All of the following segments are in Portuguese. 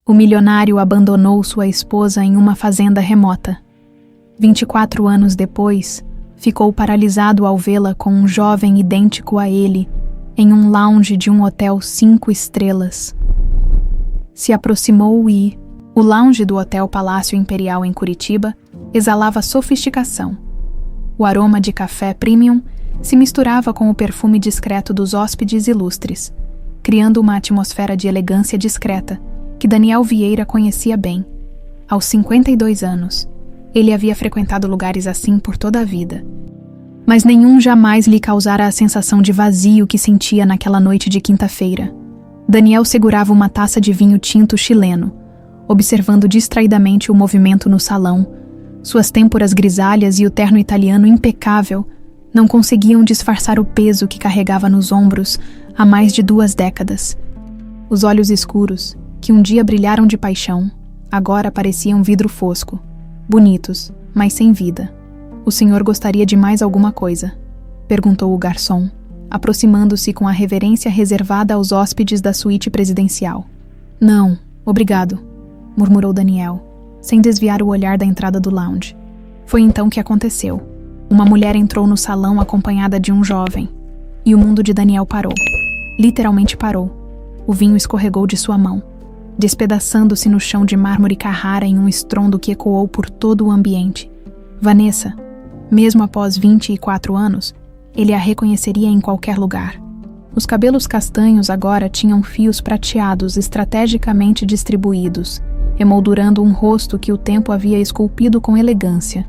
O milionário abandonou sua esposa em uma fazenda remota. 24 anos depois, ficou paralisado ao vê-la com um jovem idêntico a ele em um lounge de um hotel 5 estrelas. Se aproximou e o lounge do Hotel Palácio Imperial em Curitiba exalava sofisticação. O aroma de café premium se misturava com o perfume discreto dos hóspedes ilustres, criando uma atmosfera de elegância discreta que Daniel Vieira conhecia bem. Aos 52 anos, ele havia frequentado lugares assim por toda a vida, mas nenhum jamais lhe causara a sensação de vazio que sentia naquela noite de quinta-feira. Daniel segurava uma taça de vinho tinto chileno, observando distraidamente o movimento no salão. Suas têmporas grisalhas e o terno italiano impecável não conseguiam disfarçar o peso que carregava nos ombros há mais de 2 décadas. Os olhos escuros, que um dia brilharam de paixão, agora pareciam vidro fosco, bonitos, mas sem vida. "O senhor gostaria de mais alguma coisa?" perguntou o garçom, aproximando-se com a reverência reservada aos hóspedes da suíte presidencial. "Não, obrigado", murmurou Daniel, sem desviar o olhar da entrada do lounge. Foi então que aconteceu. Uma mulher entrou no salão acompanhada de um jovem, e o mundo de Daniel parou. Literalmente parou. O vinho escorregou de sua mão, despedaçando-se no chão de mármore Carrara em um estrondo que ecoou por todo o ambiente. Vanessa, mesmo após 24 anos, ele a reconheceria em qualquer lugar. Os cabelos castanhos agora tinham fios prateados estrategicamente distribuídos, emoldurando um rosto que o tempo havia esculpido com elegância.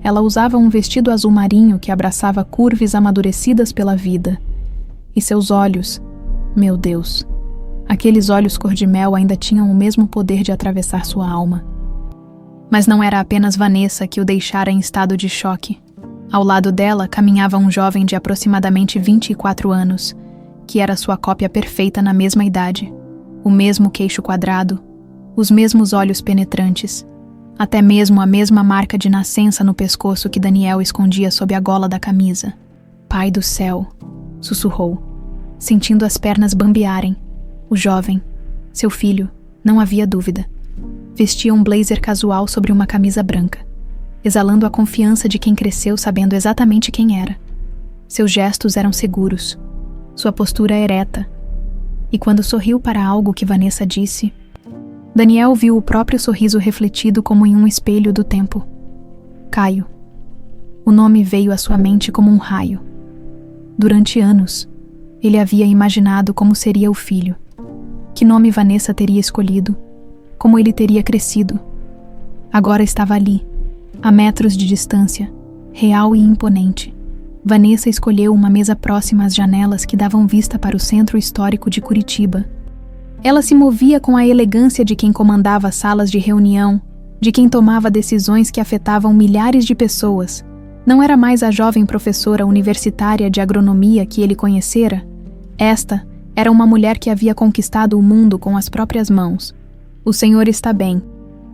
Ela usava um vestido azul marinho que abraçava curves amadurecidas pela vida. E seus olhos, meu Deus, aqueles olhos cor-de-mel ainda tinham o mesmo poder de atravessar sua alma. Mas não era apenas Vanessa que o deixara em estado de choque. Ao lado dela caminhava um jovem de aproximadamente 24 anos, que era sua cópia perfeita na mesma idade. O mesmo queixo quadrado, os mesmos olhos penetrantes, até mesmo a mesma marca de nascença no pescoço que Daniel escondia sob a gola da camisa. "Pai do céu", sussurrou, sentindo as pernas bambearem. O jovem, seu filho, não havia dúvida. Vestia um blazer casual sobre uma camisa branca, exalando a confiança de quem cresceu sabendo exatamente quem era. Seus gestos eram seguros, sua postura ereta, e quando sorriu para algo que Vanessa disse, Daniel viu o próprio sorriso refletido como em um espelho do tempo. Caio. O nome veio à sua mente como um raio. Durante anos, ele havia imaginado como seria o filho, que nome Vanessa teria escolhido, como ele teria crescido. Agora estava ali, a metros de distância, real e imponente. Vanessa escolheu uma mesa próxima às janelas que davam vista para o centro histórico de Curitiba. Ela se movia com a elegância de quem comandava salas de reunião, de quem tomava decisões que afetavam milhares de pessoas. Não era mais a jovem professora universitária de agronomia que ele conhecera. Esta era uma mulher que havia conquistado o mundo com as próprias mãos. "O senhor está bem."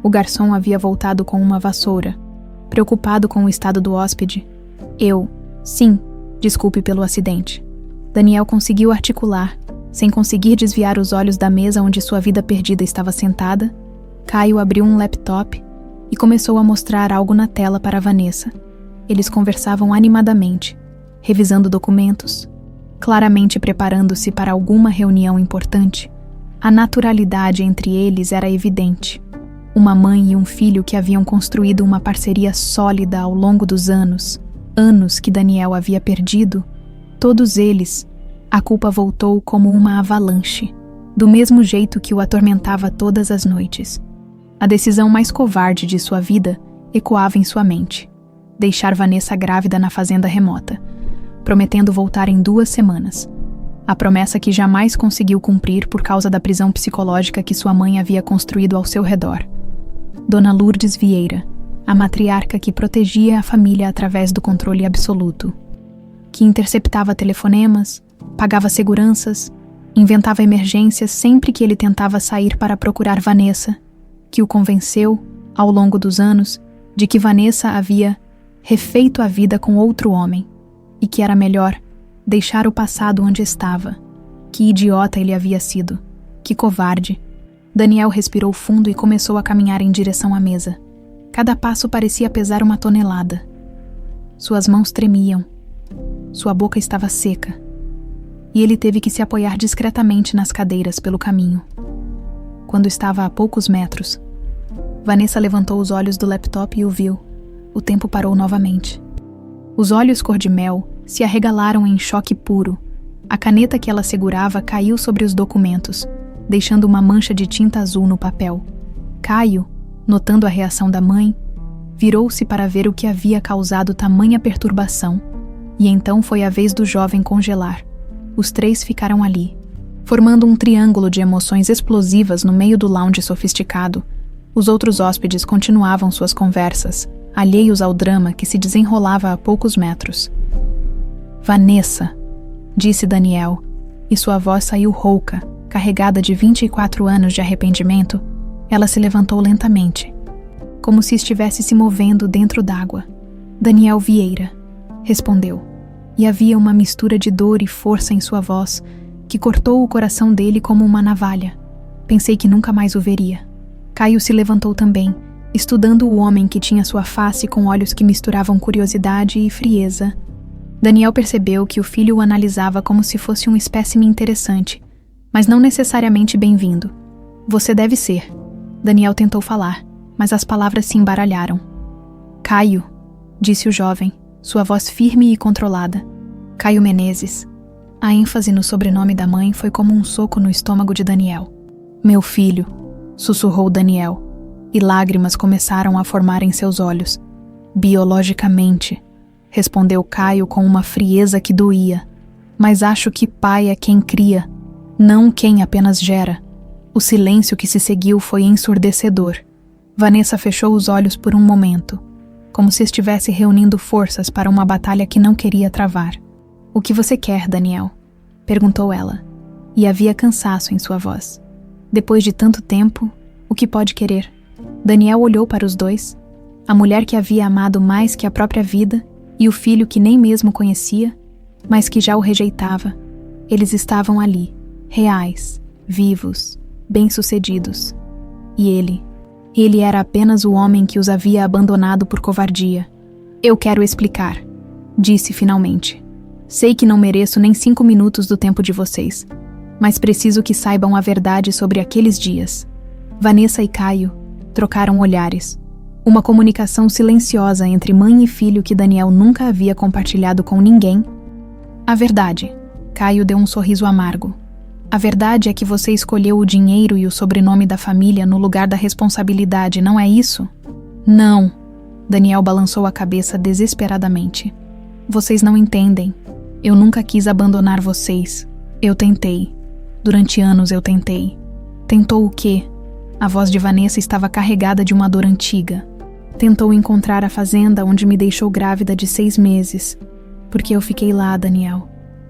O garçom havia voltado com uma vassoura, preocupado com o estado do hóspede. Sim, desculpe pelo acidente." Daniel conseguiu articular, sem conseguir desviar os olhos da mesa onde sua vida perdida estava sentada. Caio abriu um laptop e começou a mostrar algo na tela para Vanessa. Eles conversavam animadamente, revisando documentos, claramente preparando-se para alguma reunião importante. A naturalidade entre eles era evidente. Uma mãe e um filho que haviam construído uma parceria sólida ao longo dos anos que Daniel havia perdido, todos eles, a culpa voltou como uma avalanche, do mesmo jeito que o atormentava todas as noites. A decisão mais covarde de sua vida ecoava em sua mente: deixar Vanessa grávida na fazenda remota, prometendo voltar em 2 semanas. A promessa que jamais conseguiu cumprir por causa da prisão psicológica que sua mãe havia construído ao seu redor. Dona Lourdes Vieira, a matriarca que protegia a família através do controle absoluto, que interceptava telefonemas, pagava seguranças, inventava emergências sempre que ele tentava sair para procurar Vanessa, que o convenceu, ao longo dos anos, de que Vanessa havia refeito a vida com outro homem e que era melhor deixar o passado onde estava. Que idiota ele havia sido, que covarde. Daniel respirou fundo e começou a caminhar em direção à mesa. Cada passo parecia pesar 1 tonelada. Suas mãos tremiam. Sua boca estava seca. E ele teve que se apoiar discretamente nas cadeiras pelo caminho. Quando estava a poucos metros, Vanessa levantou os olhos do laptop e o viu. O tempo parou novamente. Os olhos cor-de-mel se arregalaram em choque puro. A caneta que ela segurava caiu sobre os documentos, deixando uma mancha de tinta azul no papel. Caio, notando a reação da mãe, virou-se para ver o que havia causado tamanha perturbação, e então foi a vez do jovem congelar. Os 3 ficaram ali, formando um triângulo de emoções explosivas no meio do lounge sofisticado. Os outros hóspedes continuavam suas conversas, alheios ao drama que se desenrolava a poucos metros. Vanessa, disse Daniel, e sua voz saiu rouca, carregada de 24 anos de arrependimento. Ela se levantou lentamente, como se estivesse se movendo dentro d'água. Daniel Vieira, respondeu, e havia uma mistura de dor e força em sua voz que cortou o coração dele como uma navalha. Pensei que nunca mais o veria. Caio se levantou também, estudando o homem que tinha sua face com olhos que misturavam curiosidade e frieza. Daniel percebeu que o filho o analisava como se fosse um espécime interessante, mas não necessariamente bem-vindo. Você deve ser. Daniel tentou falar, mas as palavras se embaralharam. Caio, disse o jovem, sua voz firme e controlada. Caio Menezes. A ênfase no sobrenome da mãe foi como um soco no estômago de Daniel. Meu filho, sussurrou Daniel, e lágrimas começaram a formar em seus olhos. Biologicamente, respondeu Caio com uma frieza que doía. Mas acho que pai é quem cria, não quem apenas gera. O silêncio que se seguiu foi ensurdecedor. Vanessa fechou os olhos por um momento, como se estivesse reunindo forças para uma batalha que não queria travar. O que você quer, Daniel? Perguntou ela, e havia cansaço em sua voz. Depois de tanto tempo, o que pode querer? Daniel olhou para os 2, a mulher que havia amado mais que a própria vida e o filho que nem mesmo conhecia, mas que já o rejeitava. Eles estavam ali, reais, vivos, bem-sucedidos. E ele era apenas o homem que os havia abandonado por covardia. Eu quero explicar, disse finalmente. Sei que não mereço nem 5 minutos do tempo de vocês, mas preciso que saibam a verdade sobre aqueles dias. Vanessa e Caio trocaram olhares. Uma comunicação silenciosa entre mãe e filho que Daniel nunca havia compartilhado com ninguém. A verdade. Caio deu um sorriso amargo. A verdade é que você escolheu o dinheiro e o sobrenome da família no lugar da responsabilidade, não é isso? Não. Daniel balançou a cabeça desesperadamente. Vocês não entendem. Eu nunca quis abandonar vocês. Eu tentei. Durante anos eu tentei. Tentou o quê? A voz de Vanessa estava carregada de uma dor antiga. Tentou encontrar a fazenda onde me deixou grávida de 6 meses. Porque eu fiquei lá, Daniel.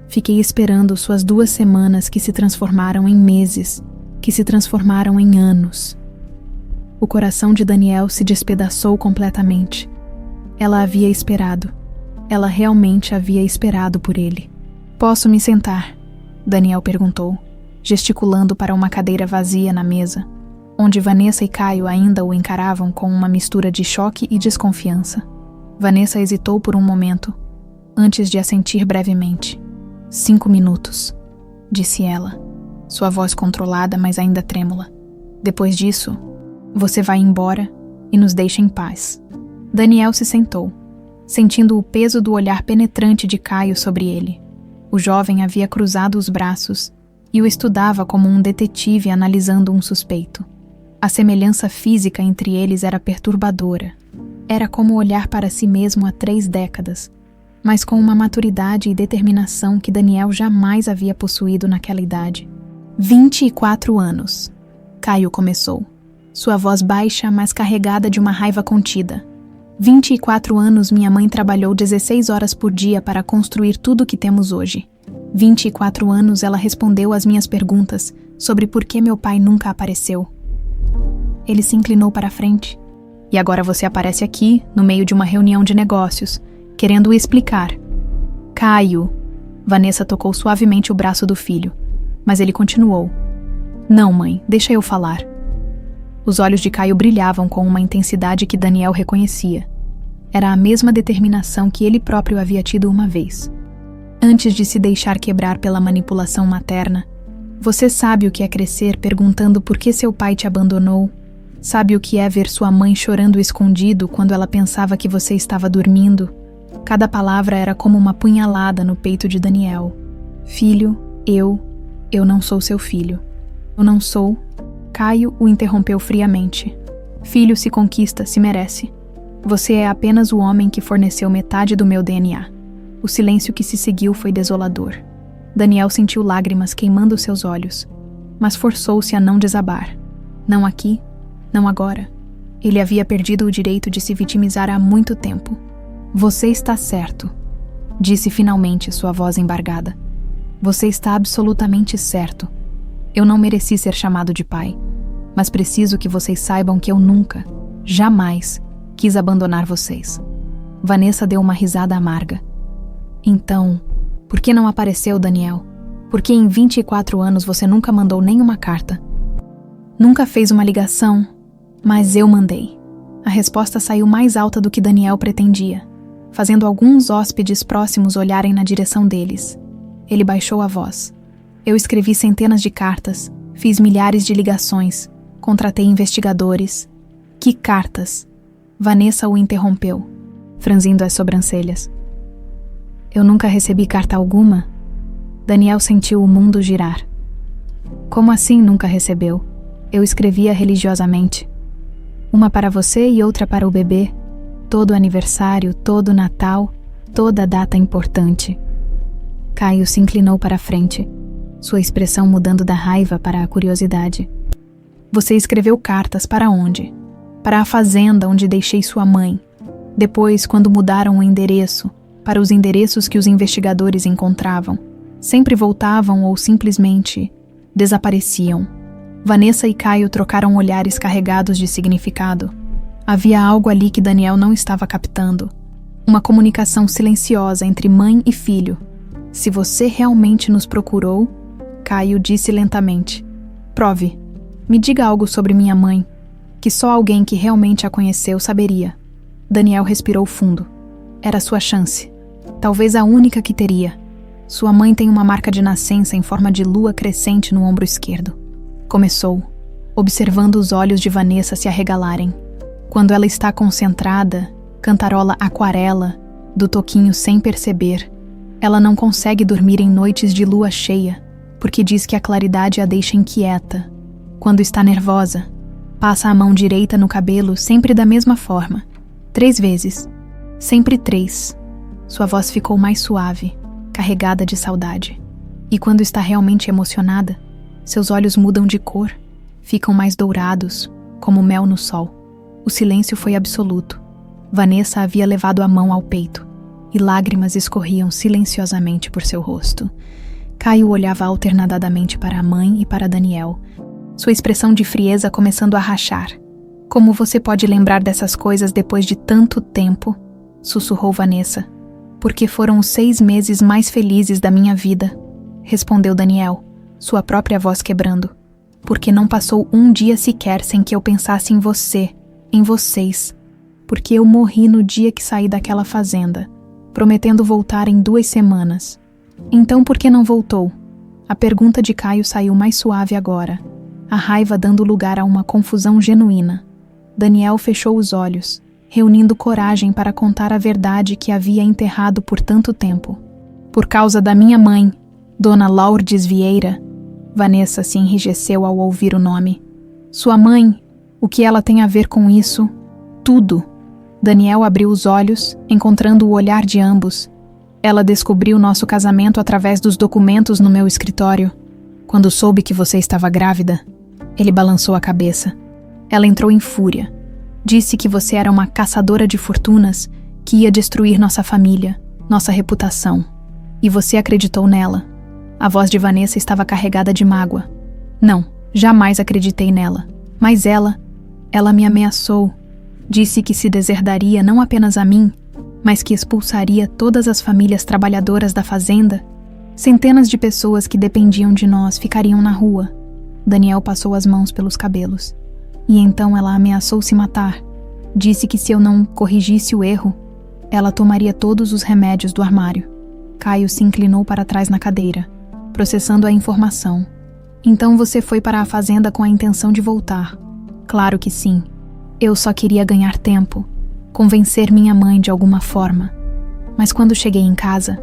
Fiquei esperando suas 2 semanas que se transformaram em meses, que se transformaram em anos. O coração de Daniel se despedaçou completamente. Ela havia esperado. Ela realmente havia esperado por ele. Posso me sentar? Daniel perguntou, gesticulando para uma cadeira vazia na mesa, onde Vanessa e Caio ainda o encaravam com uma mistura de choque e desconfiança. Vanessa hesitou por um momento, antes de assentir brevemente. 5 minutos, disse ela, sua voz controlada, mas ainda trêmula. Depois disso, você vai embora e nos deixa em paz. Daniel se sentou, sentindo o peso do olhar penetrante de Caio sobre ele. O jovem havia cruzado os braços e o estudava como um detetive analisando um suspeito. A semelhança física entre eles era perturbadora. Era como olhar para si mesmo há 3 décadas, mas com uma maturidade e determinação que Daniel jamais havia possuído naquela idade. 24 anos. Caio começou, sua voz baixa, mas carregada de uma raiva contida. 24 anos minha mãe trabalhou 16 horas por dia para construir tudo o que temos hoje. 24 anos ela respondeu às minhas perguntas sobre por que meu pai nunca apareceu. Ele se inclinou para a frente. E agora você aparece aqui, no meio de uma reunião de negócios, querendo explicar. Caio. Vanessa tocou suavemente o braço do filho, mas ele continuou. Não, mãe, deixa eu falar. Os olhos de Caio brilhavam com uma intensidade que Daniel reconhecia. Era a mesma determinação que ele próprio havia tido uma vez. Antes de se deixar quebrar pela manipulação materna, você sabe o que é crescer perguntando por que seu pai te abandonou? Sabe o que é ver sua mãe chorando escondido quando ela pensava que você estava dormindo? Cada palavra era como uma punhalada no peito de Daniel. Filho, eu não sou seu filho. Eu não sou. Caio o interrompeu friamente. Filho se conquista, se merece. Você é apenas o homem que forneceu metade do meu DNA. O silêncio que se seguiu foi desolador. Daniel sentiu lágrimas queimando seus olhos, mas forçou-se a não desabar. Não aqui, não agora. Ele havia perdido o direito de se vitimizar há muito tempo. Você está certo, disse finalmente sua voz embargada. Você está absolutamente certo. Eu não mereci ser chamado de pai, mas preciso que vocês saibam que eu nunca, jamais, quis abandonar vocês. Vanessa deu uma risada amarga. Então, por que não apareceu, Daniel? Por que em 24 anos você nunca mandou nenhuma carta? Nunca fez uma ligação, mas eu mandei. A resposta saiu mais alta do que Daniel pretendia, fazendo alguns hóspedes próximos olharem na direção deles. Ele baixou a voz. Eu escrevi centenas de cartas, fiz milhares de ligações, contratei investigadores. Que cartas? Vanessa o interrompeu, franzindo as sobrancelhas. Eu nunca recebi carta alguma? Daniel sentiu o mundo girar. Como assim nunca recebeu? Eu escrevia religiosamente. Uma para você e outra para o bebê. Todo aniversário, todo Natal, toda data importante. Caio se inclinou para a frente, sua expressão mudando da raiva para a curiosidade. Você escreveu cartas para onde? Para a fazenda onde deixei sua mãe. Depois, quando mudaram o endereço, para os endereços que os investigadores encontravam, sempre voltavam ou simplesmente desapareciam. Vanessa e Caio trocaram olhares carregados de significado. Havia algo ali que Daniel não estava captando. Uma comunicação silenciosa entre mãe e filho. Se você realmente nos procurou, Caio disse lentamente. Prove. Me diga algo sobre minha mãe, que só alguém que realmente a conheceu saberia. Daniel respirou fundo. Era sua chance. Talvez a única que teria. Sua mãe tem uma marca de nascença em forma de lua crescente no ombro esquerdo. Começou, observando os olhos de Vanessa se arregalarem. Quando ela está concentrada, cantarola Aquarela, do toquinho sem perceber. Ela não consegue dormir em noites de lua cheia, porque diz que a claridade a deixa inquieta. Quando está nervosa, passa a mão direita no cabelo sempre da mesma forma. 3 vezes. Sempre 3. Sua voz ficou mais suave, carregada de saudade. E quando está realmente emocionada, seus olhos mudam de cor, ficam mais dourados, como mel no sol. O silêncio foi absoluto. Vanessa havia levado a mão ao peito, e lágrimas escorriam silenciosamente por seu rosto. Caio olhava alternadamente para a mãe e para Daniel, sua expressão de frieza começando a rachar. Como você pode lembrar dessas coisas depois de tanto tempo? Sussurrou Vanessa. Porque foram os 6 meses mais felizes da minha vida, respondeu Daniel, sua própria voz quebrando. Porque não passou um dia sequer sem que eu pensasse em você, em vocês. Porque eu morri no dia que saí daquela fazenda, prometendo voltar em 2 semanas. Então por que não voltou? A pergunta de Caio saiu mais suave agora, a raiva dando lugar a uma confusão genuína. Daniel fechou os olhos, reunindo coragem para contar a verdade que havia enterrado por tanto tempo. Por causa da minha mãe, Dona Lourdes Vieira. Vanessa se enrijeceu ao ouvir o nome. Sua mãe, o que ela tem a ver com isso? Tudo. Daniel abriu os olhos, encontrando o olhar de ambos. Ela descobriu nosso casamento através dos documentos no meu escritório. Quando soube que você estava grávida, ele balançou a cabeça. Ela entrou em fúria. Disse que você era uma caçadora de fortunas que ia destruir nossa família, nossa reputação. E você acreditou nela. A voz de Vanessa estava carregada de mágoa. Não, jamais acreditei nela. Mas ela me ameaçou. Disse que se deserdaria não apenas a mim, mas que expulsaria todas as famílias trabalhadoras da fazenda. Centenas de pessoas que dependiam de nós ficariam na rua. Daniel passou as mãos pelos cabelos. E então ela ameaçou se matar. Disse que se eu não corrigisse o erro, ela tomaria todos os remédios do armário. Caio se inclinou para trás na cadeira, processando a informação. Então você foi para a fazenda com a intenção de voltar. Claro que sim. Eu só queria ganhar tempo, convencer minha mãe de alguma forma. Mas quando cheguei em casa,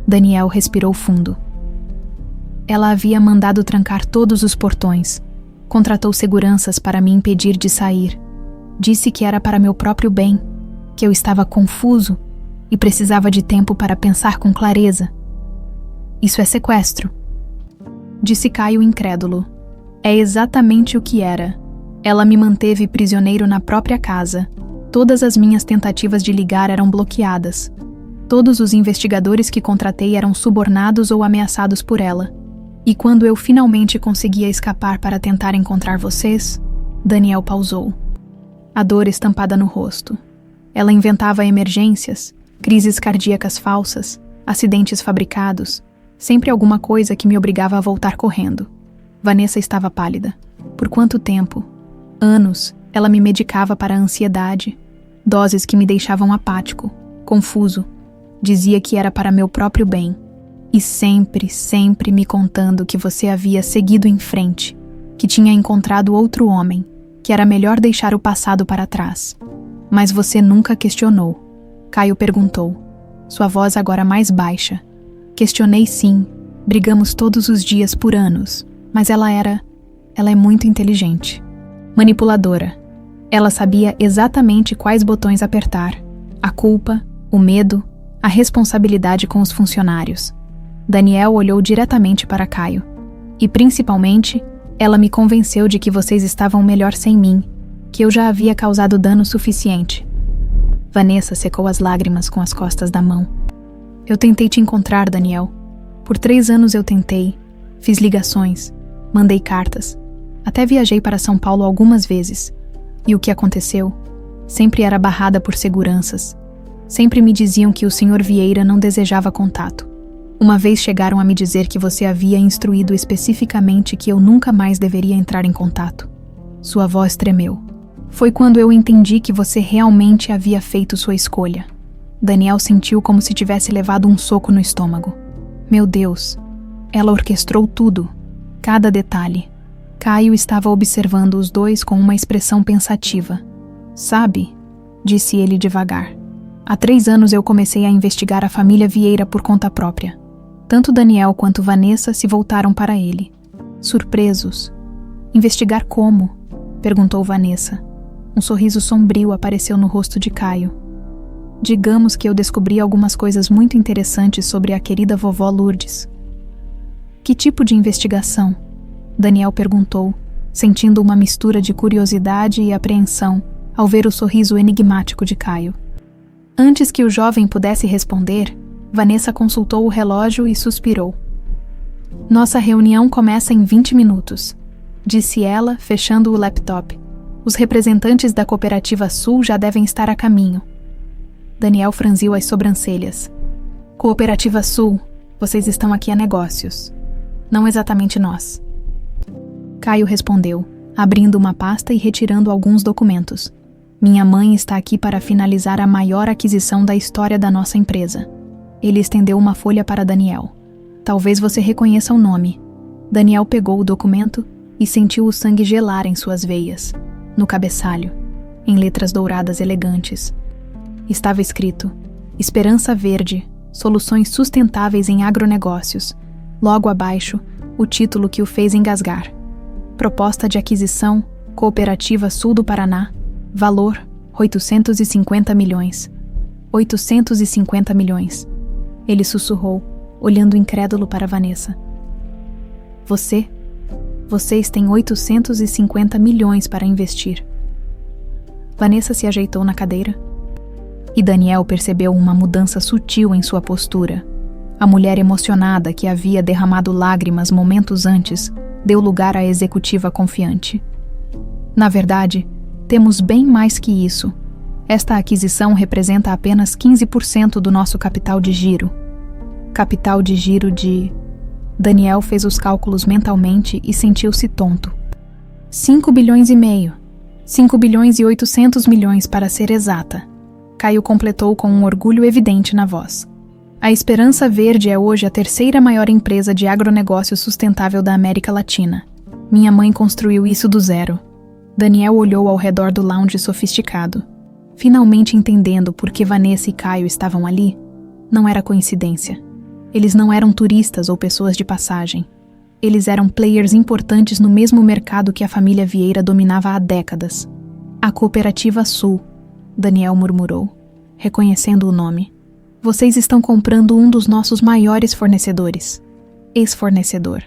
Daniel respirou fundo. Ela havia mandado trancar todos os portões. Contratou seguranças para me impedir de sair. Disse que era para meu próprio bem, que eu estava confuso e precisava de tempo para pensar com clareza. Isso é sequestro, disse Caio incrédulo. É exatamente o que era. Ela me manteve prisioneiro na própria casa. Todas as minhas tentativas de ligar eram bloqueadas. Todos os investigadores que contratei eram subornados ou ameaçados por ela. E quando eu finalmente conseguia escapar para tentar encontrar vocês, Daniel pausou. A dor estampada no rosto. Ela inventava emergências, crises cardíacas falsas, acidentes fabricados, sempre alguma coisa que me obrigava a voltar correndo. Vanessa estava pálida. Por quanto tempo? Anos, ela me medicava para a ansiedade, doses que me deixavam apático, confuso. Dizia que era para meu próprio bem. E sempre me contando que você havia seguido em frente, que tinha encontrado outro homem, que era melhor deixar o passado para trás. Mas você nunca questionou. Caio perguntou, sua voz agora mais baixa. Questionei sim, brigamos todos os dias por anos, mas ela é muito inteligente. Manipuladora. Ela sabia exatamente quais botões apertar. A culpa, o medo, a responsabilidade com os funcionários. Daniel olhou diretamente para Caio. E principalmente, ela me convenceu de que vocês estavam melhor sem mim, que eu já havia causado dano suficiente. Vanessa secou as lágrimas com as costas da mão. Eu tentei te encontrar, Daniel. Por 3 anos eu tentei, fiz ligações, mandei cartas, até viajei para São Paulo algumas vezes. E o que aconteceu? Sempre era barrada por seguranças. Sempre me diziam que o Sr. Vieira não desejava contato. Uma vez chegaram a me dizer que você havia instruído especificamente que eu nunca mais deveria entrar em contato. Sua voz tremeu. Foi quando eu entendi que você realmente havia feito sua escolha. Daniel sentiu como se tivesse levado um soco no estômago. Meu Deus, ela orquestrou tudo, cada detalhe. Caio estava observando os dois com uma expressão pensativa. Sabe, disse ele devagar. Há 3 anos eu comecei a investigar a família Vieira por conta própria. Tanto Daniel quanto Vanessa se voltaram para ele. Surpresos. Investigar como? Perguntou Vanessa. Um sorriso sombrio apareceu no rosto de Caio. Digamos que eu descobri algumas coisas muito interessantes sobre a querida vovó Lourdes. Que tipo de investigação? Daniel perguntou, sentindo uma mistura de curiosidade e apreensão ao ver o sorriso enigmático de Caio. Antes que o jovem pudesse responder, Vanessa consultou o relógio e suspirou. Nossa reunião começa em 20 minutos, disse ela, fechando o laptop. Os representantes da Cooperativa Sul já devem estar a caminho. Daniel franziu as sobrancelhas. Cooperativa Sul, vocês estão aqui a negócios. Não exatamente nós. Caio respondeu, abrindo uma pasta e retirando alguns documentos. Minha mãe está aqui para finalizar a maior aquisição da história da nossa empresa. Ele estendeu uma folha para Daniel. Talvez você reconheça o nome. Daniel pegou o documento e sentiu o sangue gelar em suas veias, no cabeçalho, em letras douradas elegantes. Estava escrito: Esperança Verde, soluções sustentáveis em agronegócios. Logo abaixo, o título que o fez engasgar. Proposta de aquisição, Cooperativa Sul do Paraná, valor 850 milhões. 850 milhões. Ele sussurrou, olhando incrédulo para Vanessa. Vocês têm 850 milhões para investir. Vanessa se ajeitou na cadeira. E Daniel percebeu uma mudança sutil em sua postura. A mulher emocionada que havia derramado lágrimas momentos antes deu lugar à executiva confiante. Na verdade, temos bem mais que isso. Esta aquisição representa apenas 15% do nosso capital de giro. Capital de giro de... Daniel fez os cálculos mentalmente e sentiu-se tonto. 5,5 bilhões. 5,8 bilhões para ser exata. Caio completou com um orgulho evidente na voz. A Esperança Verde é hoje a terceira maior empresa de agronegócio sustentável da América Latina. Minha mãe construiu isso do zero. Daniel olhou ao redor do lounge sofisticado. Finalmente entendendo por que Vanessa e Caio estavam ali, não era coincidência. Eles não eram turistas ou pessoas de passagem. Eles eram players importantes no mesmo mercado que a família Vieira dominava há décadas. A Cooperativa Sul, Daniel murmurou, reconhecendo o nome. Vocês estão comprando um dos nossos maiores fornecedores. Ex-fornecedor.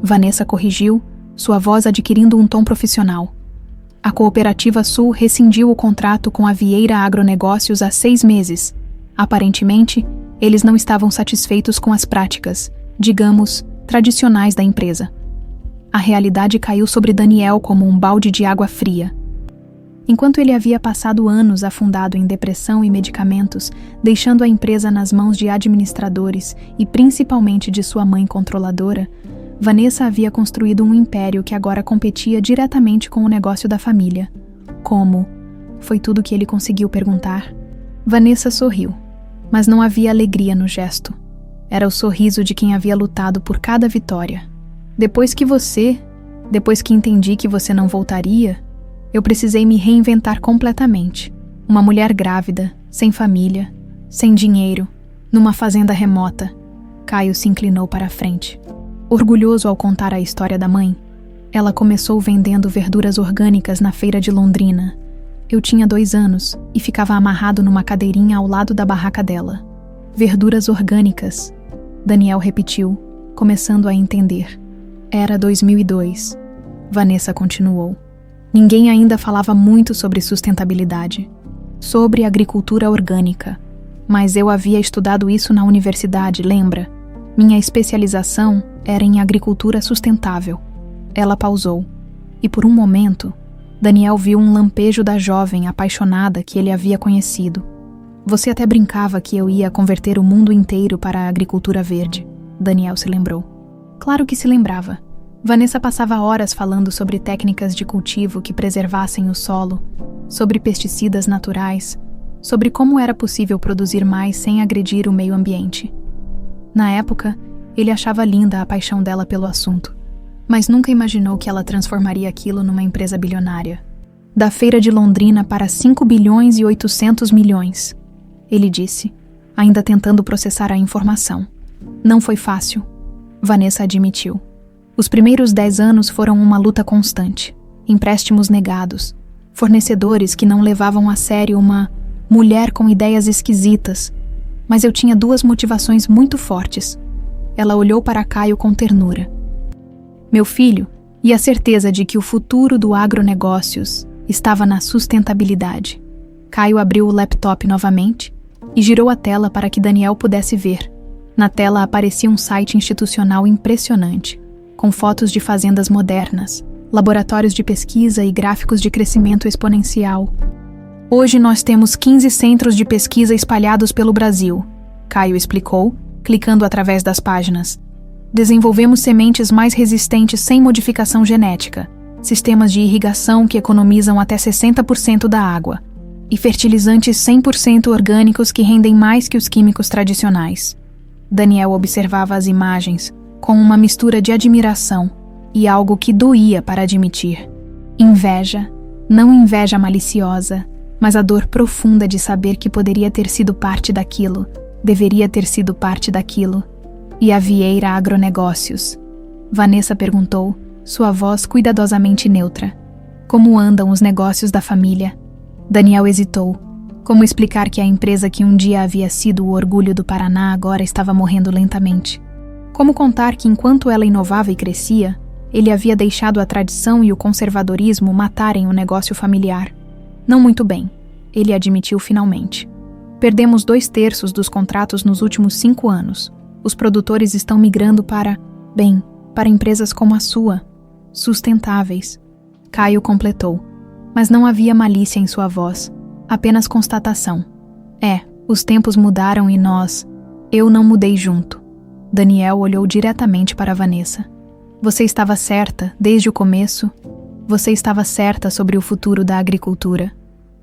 Vanessa corrigiu, sua voz adquirindo um tom profissional. A Cooperativa Sul rescindiu o contrato com a Vieira Agronegócios há 6 meses. Aparentemente, eles não estavam satisfeitos com as práticas, digamos, tradicionais da empresa. A realidade caiu sobre Daniel como um balde de água fria. Enquanto ele havia passado anos afundado em depressão e medicamentos, deixando a empresa nas mãos de administradores e principalmente de sua mãe controladora, Vanessa havia construído um império que agora competia diretamente com o negócio da família. Como? Foi tudo que ele conseguiu perguntar. Vanessa sorriu, mas não havia alegria no gesto. Era o sorriso de quem havia lutado por cada vitória. Depois que entendi que você não voltaria, eu precisei me reinventar completamente. Uma mulher grávida, sem família, sem dinheiro, numa fazenda remota. Caio se inclinou para a frente. Orgulhoso ao contar a história da mãe, ela começou vendendo verduras orgânicas na feira de Londrina. Eu tinha 2 anos e ficava amarrado numa cadeirinha ao lado da barraca dela. Verduras orgânicas, Daniel repetiu, começando a entender. Era 2002. Vanessa continuou. Ninguém ainda falava muito sobre sustentabilidade, sobre agricultura orgânica. Mas eu havia estudado isso na universidade, lembra? Minha especialização era em agricultura sustentável. Ela pausou, e por um momento, Daniel viu um lampejo da jovem apaixonada que ele havia conhecido. Você até brincava que eu ia converter o mundo inteiro para a agricultura verde, Daniel se lembrou. Claro que se lembrava. Vanessa passava horas falando sobre técnicas de cultivo que preservassem o solo, sobre pesticidas naturais, sobre como era possível produzir mais sem agredir o meio ambiente. Na época, ele achava linda a paixão dela pelo assunto, mas nunca imaginou que ela transformaria aquilo numa empresa bilionária. Da feira de Londrina para 5,8 bilhões, ele disse, ainda tentando processar a informação. Não foi fácil, Vanessa admitiu. Os primeiros 10 anos foram uma luta constante. Empréstimos negados, fornecedores que não levavam a sério uma mulher com ideias esquisitas. Mas eu tinha 2 motivações muito fortes. Ela olhou para Caio com ternura. Meu filho, e a certeza de que o futuro do agronegócios estava na sustentabilidade. Caio abriu o laptop novamente e girou a tela para que Daniel pudesse ver. Na tela aparecia um site institucional impressionante, com fotos de fazendas modernas, laboratórios de pesquisa e gráficos de crescimento exponencial. Hoje nós temos 15 centros de pesquisa espalhados pelo Brasil, Caio explicou, clicando através das páginas. Desenvolvemos sementes mais resistentes sem modificação genética, sistemas de irrigação que economizam até 60% da água, e fertilizantes 100% orgânicos que rendem mais que os químicos tradicionais. Daniel observava as imagens, com uma mistura de admiração e algo que doía para admitir. Inveja, não inveja maliciosa, mas a dor profunda de saber que poderia ter sido parte daquilo, deveria ter sido parte daquilo. E a Vieira Agronegócios? Vanessa perguntou, sua voz cuidadosamente neutra. Como andam os negócios da família? Daniel hesitou. Como explicar que a empresa que um dia havia sido o orgulho do Paraná agora estava morrendo lentamente? Como contar que enquanto ela inovava e crescia, ele havia deixado a tradição e o conservadorismo matarem o negócio familiar? Não muito bem, ele admitiu finalmente. Perdemos 2/3 dos contratos nos últimos 5 anos. Os produtores estão migrando para empresas como a sua, sustentáveis. Caio completou, mas não havia malícia em sua voz, apenas constatação. Os tempos mudaram e eu não mudei junto. Daniel olhou diretamente para Vanessa. Você estava certa, desde o começo. Você estava certa sobre o futuro da agricultura.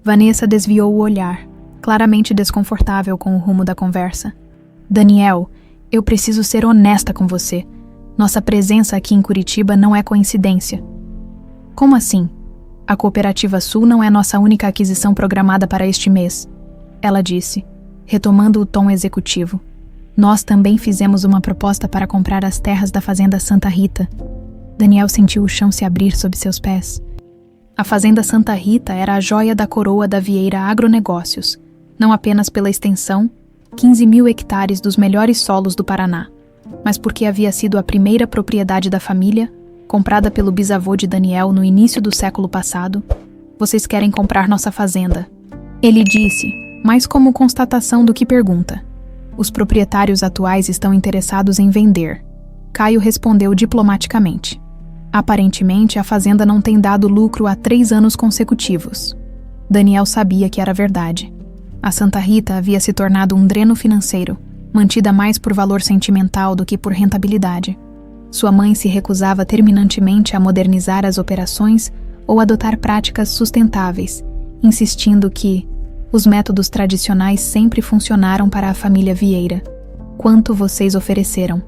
Vanessa desviou o olhar, claramente desconfortável com o rumo da conversa. Daniel, eu preciso ser honesta com você. Nossa presença aqui em Curitiba não é coincidência. Como assim? A Cooperativa Sul não é nossa única aquisição programada para este mês, ela disse, retomando o tom executivo. Nós também fizemos uma proposta para comprar as terras da Fazenda Santa Rita. Daniel sentiu o chão se abrir sob seus pés. A Fazenda Santa Rita era a joia da coroa da Vieira Agronegócios, não apenas pela extensão, 15.000 hectares dos melhores solos do Paraná, mas porque havia sido a primeira propriedade da família, comprada pelo bisavô de Daniel no início do século passado. Vocês querem comprar nossa fazenda. Ele disse, mais como constatação do que pergunta. Os proprietários atuais estão interessados em vender. Caio respondeu diplomaticamente. Aparentemente, a fazenda não tem dado lucro há 3 anos consecutivos. Daniel sabia que era verdade. A Santa Rita havia se tornado um dreno financeiro, mantida mais por valor sentimental do que por rentabilidade. Sua mãe se recusava terminantemente a modernizar as operações ou adotar práticas sustentáveis, insistindo que os métodos tradicionais sempre funcionaram para a família Vieira. Quanto vocês ofereceram?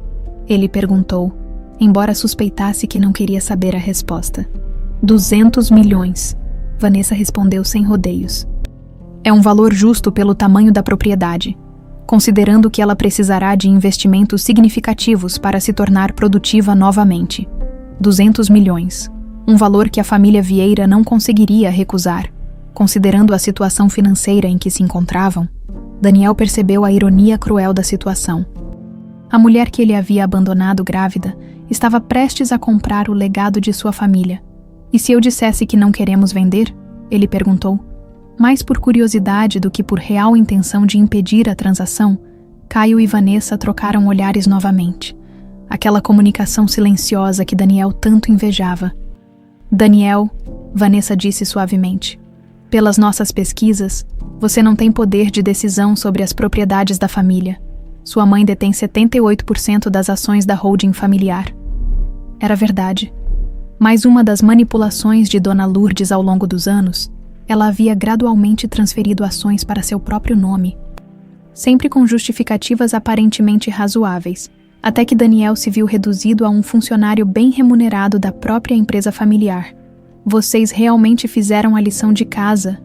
Ele perguntou, embora suspeitasse que não queria saber a resposta. 200 milhões, Vanessa respondeu sem rodeios. É um valor justo pelo tamanho da propriedade, considerando que ela precisará de investimentos significativos para se tornar produtiva novamente. 200 milhões, um valor que a família Vieira não conseguiria recusar. Considerando a situação financeira em que se encontravam, Daniel percebeu a ironia cruel da situação. A mulher que ele havia abandonado grávida estava prestes a comprar o legado de sua família. E se eu dissesse que não queremos vender? Ele perguntou. Mais por curiosidade do que por real intenção de impedir a transação, Caio e Vanessa trocaram olhares novamente. Aquela comunicação silenciosa que Daniel tanto invejava. Daniel, Vanessa disse suavemente. Pelas nossas pesquisas, você não tem poder de decisão sobre as propriedades da família. Sua mãe detém 78% das ações da holding familiar. Era verdade. Mais uma das manipulações de Dona Lourdes ao longo dos anos, ela havia gradualmente transferido ações para seu próprio nome, sempre com justificativas aparentemente razoáveis, até que Daniel se viu reduzido a um funcionário bem remunerado da própria empresa familiar. Vocês realmente fizeram a lição de casa,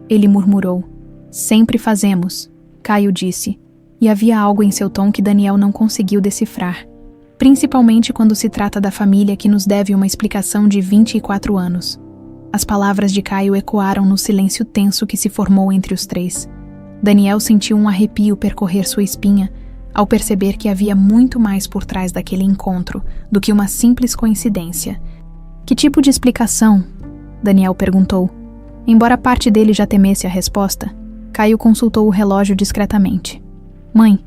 ele murmurou. Sempre fazemos, Caio disse, e havia algo em seu tom que Daniel não conseguiu decifrar, principalmente quando se trata da família que nos deve uma explicação de 24 anos. As palavras de Caio ecoaram no silêncio tenso que se formou entre os três. Daniel sentiu um arrepio percorrer sua espinha ao perceber que havia muito mais por trás daquele encontro do que uma simples coincidência. Que tipo de explicação? Daniel perguntou. Embora parte dele já temesse a resposta, Caio consultou o relógio discretamente. Mãe,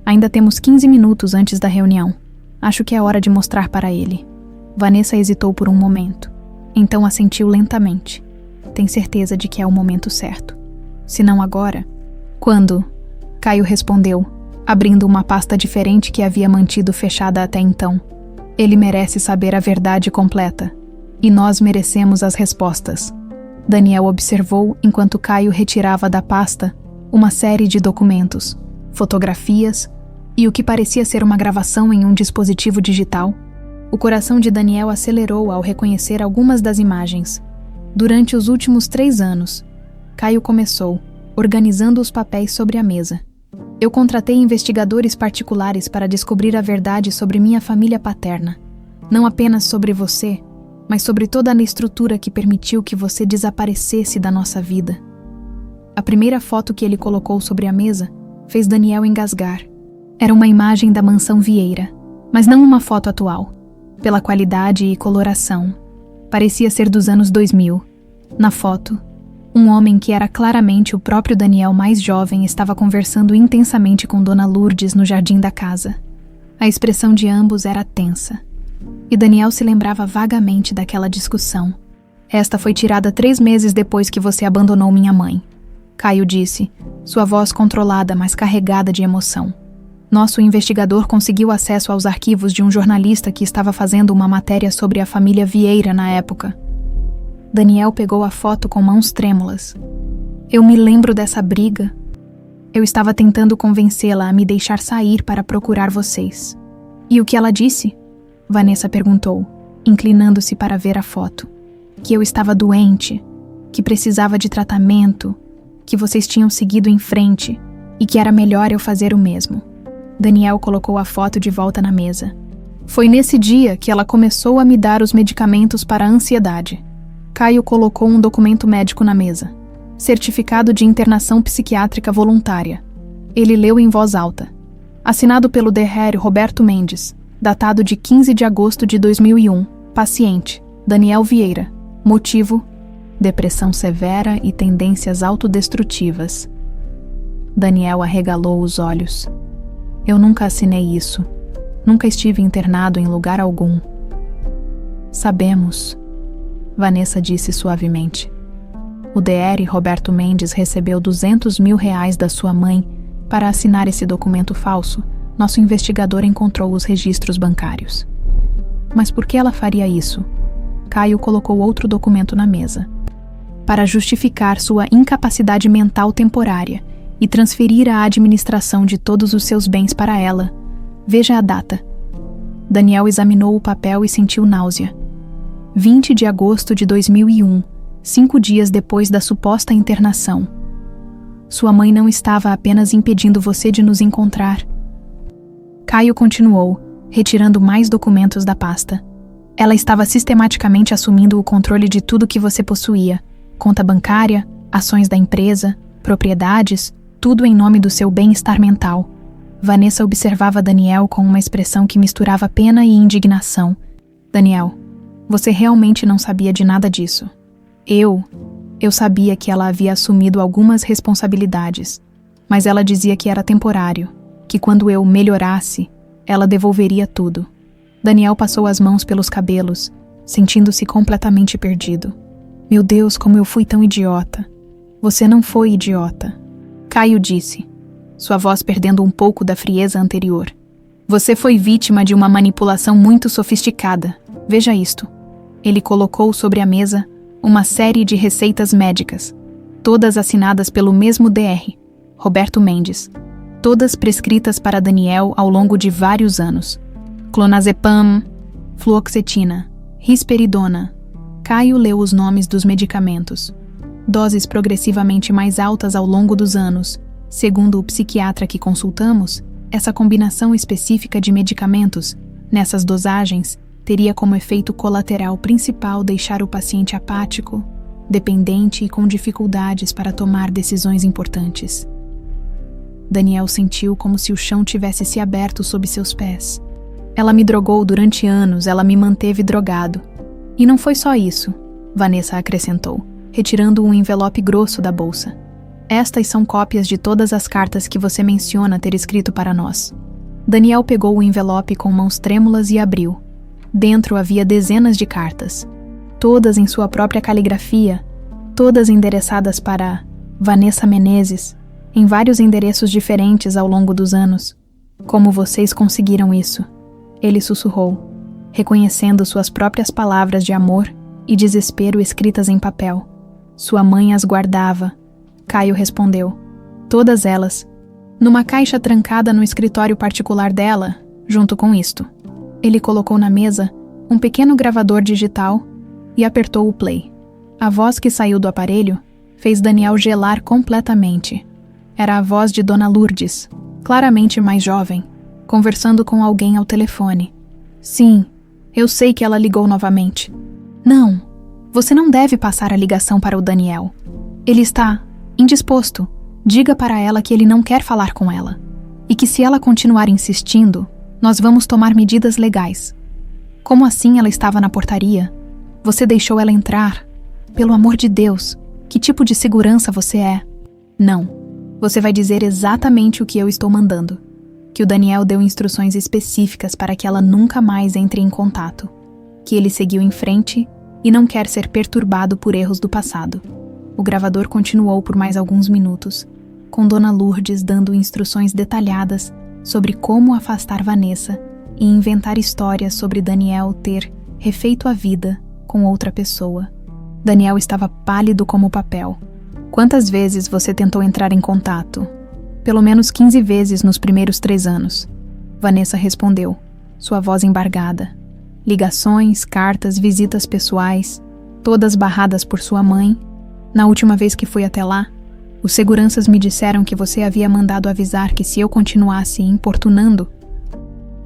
ainda temos 15 minutos antes da reunião. Acho que é hora de mostrar para ele. Vanessa hesitou por um momento. Então assentiu lentamente. Tem certeza de que é o momento certo. Se não agora, quando? Caio respondeu, abrindo uma pasta diferente que havia mantido fechada até então. Ele merece saber a verdade completa. E nós merecemos as respostas. Daniel observou enquanto Caio retirava da pasta uma série de documentos, fotografias e o que parecia ser uma gravação em um dispositivo digital. O coração de Daniel acelerou ao reconhecer algumas das imagens. Durante os últimos 3 anos, Caio começou, organizando os papéis sobre a mesa. Eu contratei investigadores particulares para descobrir a verdade sobre minha família paterna. Não apenas sobre você, mas sobre toda a estrutura que permitiu que você desaparecesse da nossa vida. A primeira foto que ele colocou sobre a mesa fez Daniel engasgar. Era uma imagem da mansão Vieira, mas não uma foto atual. Pela qualidade e coloração, parecia ser dos anos 2000. Na foto, um homem que era claramente o próprio Daniel mais jovem estava conversando intensamente com Dona Lourdes no jardim da casa. A expressão de ambos era tensa. E Daniel se lembrava vagamente daquela discussão. Esta foi tirada 3 meses depois que você abandonou minha mãe. Caio disse, sua voz controlada, mas carregada de emoção. Nosso investigador conseguiu acesso aos arquivos de um jornalista que estava fazendo uma matéria sobre a família Vieira na época. Daniel pegou a foto com mãos trêmulas. Eu me lembro dessa briga. Eu estava tentando convencê-la a me deixar sair para procurar vocês. E o que ela disse? Vanessa perguntou, inclinando-se para ver a foto. Que eu estava doente, que precisava de tratamento, que vocês tinham seguido em frente e que era melhor eu fazer o mesmo. Daniel colocou a foto de volta na mesa. Foi nesse dia que ela começou a me dar os medicamentos para a ansiedade. Caio colocou um documento médico na mesa. Certificado de internação psiquiátrica voluntária. Ele leu em voz alta. Assinado pelo Dr. Roberto Mendes. Datado de 15 de agosto de 2001. Paciente: Daniel Vieira. Motivo: depressão severa e tendências autodestrutivas. Daniel arregalou os olhos. Eu nunca assinei isso. Nunca estive internado em lugar algum. Sabemos, Vanessa disse suavemente. O Dr. Roberto Mendes recebeu R$200 mil da sua mãe para assinar esse documento falso. Nosso investigador encontrou os registros bancários. Mas por que ela faria isso? Caio colocou outro documento na mesa. Para justificar sua incapacidade mental temporária e transferir a administração de todos os seus bens para ela. Veja a data. Daniel examinou o papel e sentiu náusea. 20 de agosto de 2001, 5 dias depois da suposta internação. Sua mãe não estava apenas impedindo você de nos encontrar. Caio continuou, retirando mais documentos da pasta. Ela estava sistematicamente assumindo o controle de tudo que você possuía. Conta bancária, ações da empresa, propriedades, tudo em nome do seu bem-estar mental. Vanessa observava Daniel com uma expressão que misturava pena e indignação. Daniel, você realmente não sabia de nada disso. Eu sabia que ela havia assumido algumas responsabilidades, mas ela dizia que era temporário, que quando eu melhorasse, ela devolveria tudo. Daniel passou as mãos pelos cabelos, sentindo-se completamente perdido. Meu Deus, como eu fui tão idiota. Você não foi idiota. Caio disse, sua voz perdendo um pouco da frieza anterior. Você foi vítima de uma manipulação muito sofisticada. Veja isto. Ele colocou sobre a mesa uma série de receitas médicas, todas assinadas pelo mesmo Dr. Roberto Mendes, todas prescritas para Daniel ao longo de vários anos. Clonazepam, fluoxetina, risperidona. Caio leu os nomes dos medicamentos. Doses progressivamente mais altas ao longo dos anos. Segundo o psiquiatra que consultamos, essa combinação específica de medicamentos, nessas dosagens, teria como efeito colateral principal deixar o paciente apático, dependente e com dificuldades para tomar decisões importantes. Daniel sentiu como se o chão tivesse se aberto sob seus pés. Ela me drogou durante anos, ela me manteve drogado. E não foi só isso, Vanessa acrescentou, retirando um envelope grosso da bolsa. Estas são cópias de todas as cartas que você menciona ter escrito para nós. Daniel pegou o envelope com mãos trêmulas e abriu. Dentro havia dezenas de cartas, todas em sua própria caligrafia, todas endereçadas para Vanessa Menezes, em vários endereços diferentes ao longo dos anos. Como vocês conseguiram isso? Ele sussurrou, reconhecendo suas próprias palavras de amor e desespero escritas em papel. Sua mãe as guardava. Caio respondeu. Todas elas. Numa caixa trancada no escritório particular dela, junto com isto. Ele colocou na mesa um pequeno gravador digital e apertou o play. A voz que saiu do aparelho fez Daniel gelar completamente. Era a voz de Dona Lourdes, claramente mais jovem, conversando com alguém ao telefone. Sim, eu sei que ela ligou novamente. Não, você não deve passar a ligação para o Daniel. Ele está indisposto. Diga para ela que ele não quer falar com ela. E que se ela continuar insistindo, nós vamos tomar medidas legais. Como assim ela estava na portaria? Você deixou ela entrar? Pelo amor de Deus, que tipo de segurança você é? Não, você vai dizer exatamente o que eu estou mandando. Que o Daniel deu instruções específicas para que ela nunca mais entre em contato. Que ele seguiu em frente e não quer ser perturbado por erros do passado. O gravador continuou por mais alguns minutos, com Dona Lourdes dando instruções detalhadas sobre como afastar Vanessa e inventar histórias sobre Daniel ter refeito a vida com outra pessoa. Daniel estava pálido como papel. Quantas vezes você tentou entrar em contato? Pelo menos 15 vezes nos primeiros 3 anos. Vanessa respondeu, sua voz embargada. Ligações, cartas, visitas pessoais, todas barradas por sua mãe. Na última vez que fui até lá, os seguranças me disseram que você havia mandado avisar que se eu continuasse importunando,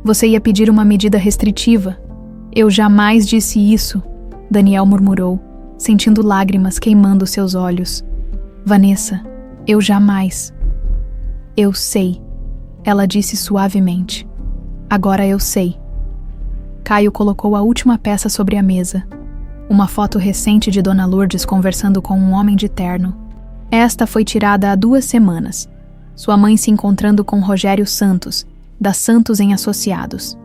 você ia pedir uma medida restritiva. Eu jamais disse isso, Daniel murmurou, sentindo lágrimas queimando seus olhos. Vanessa, eu jamais. Eu sei, ela disse suavemente. Agora eu sei. Caio colocou a última peça sobre a mesa. Uma foto recente de Dona Lourdes conversando com um homem de terno. Esta foi tirada há 2 semanas. Sua mãe se encontrando com Rogério Santos, da Santos em Associados.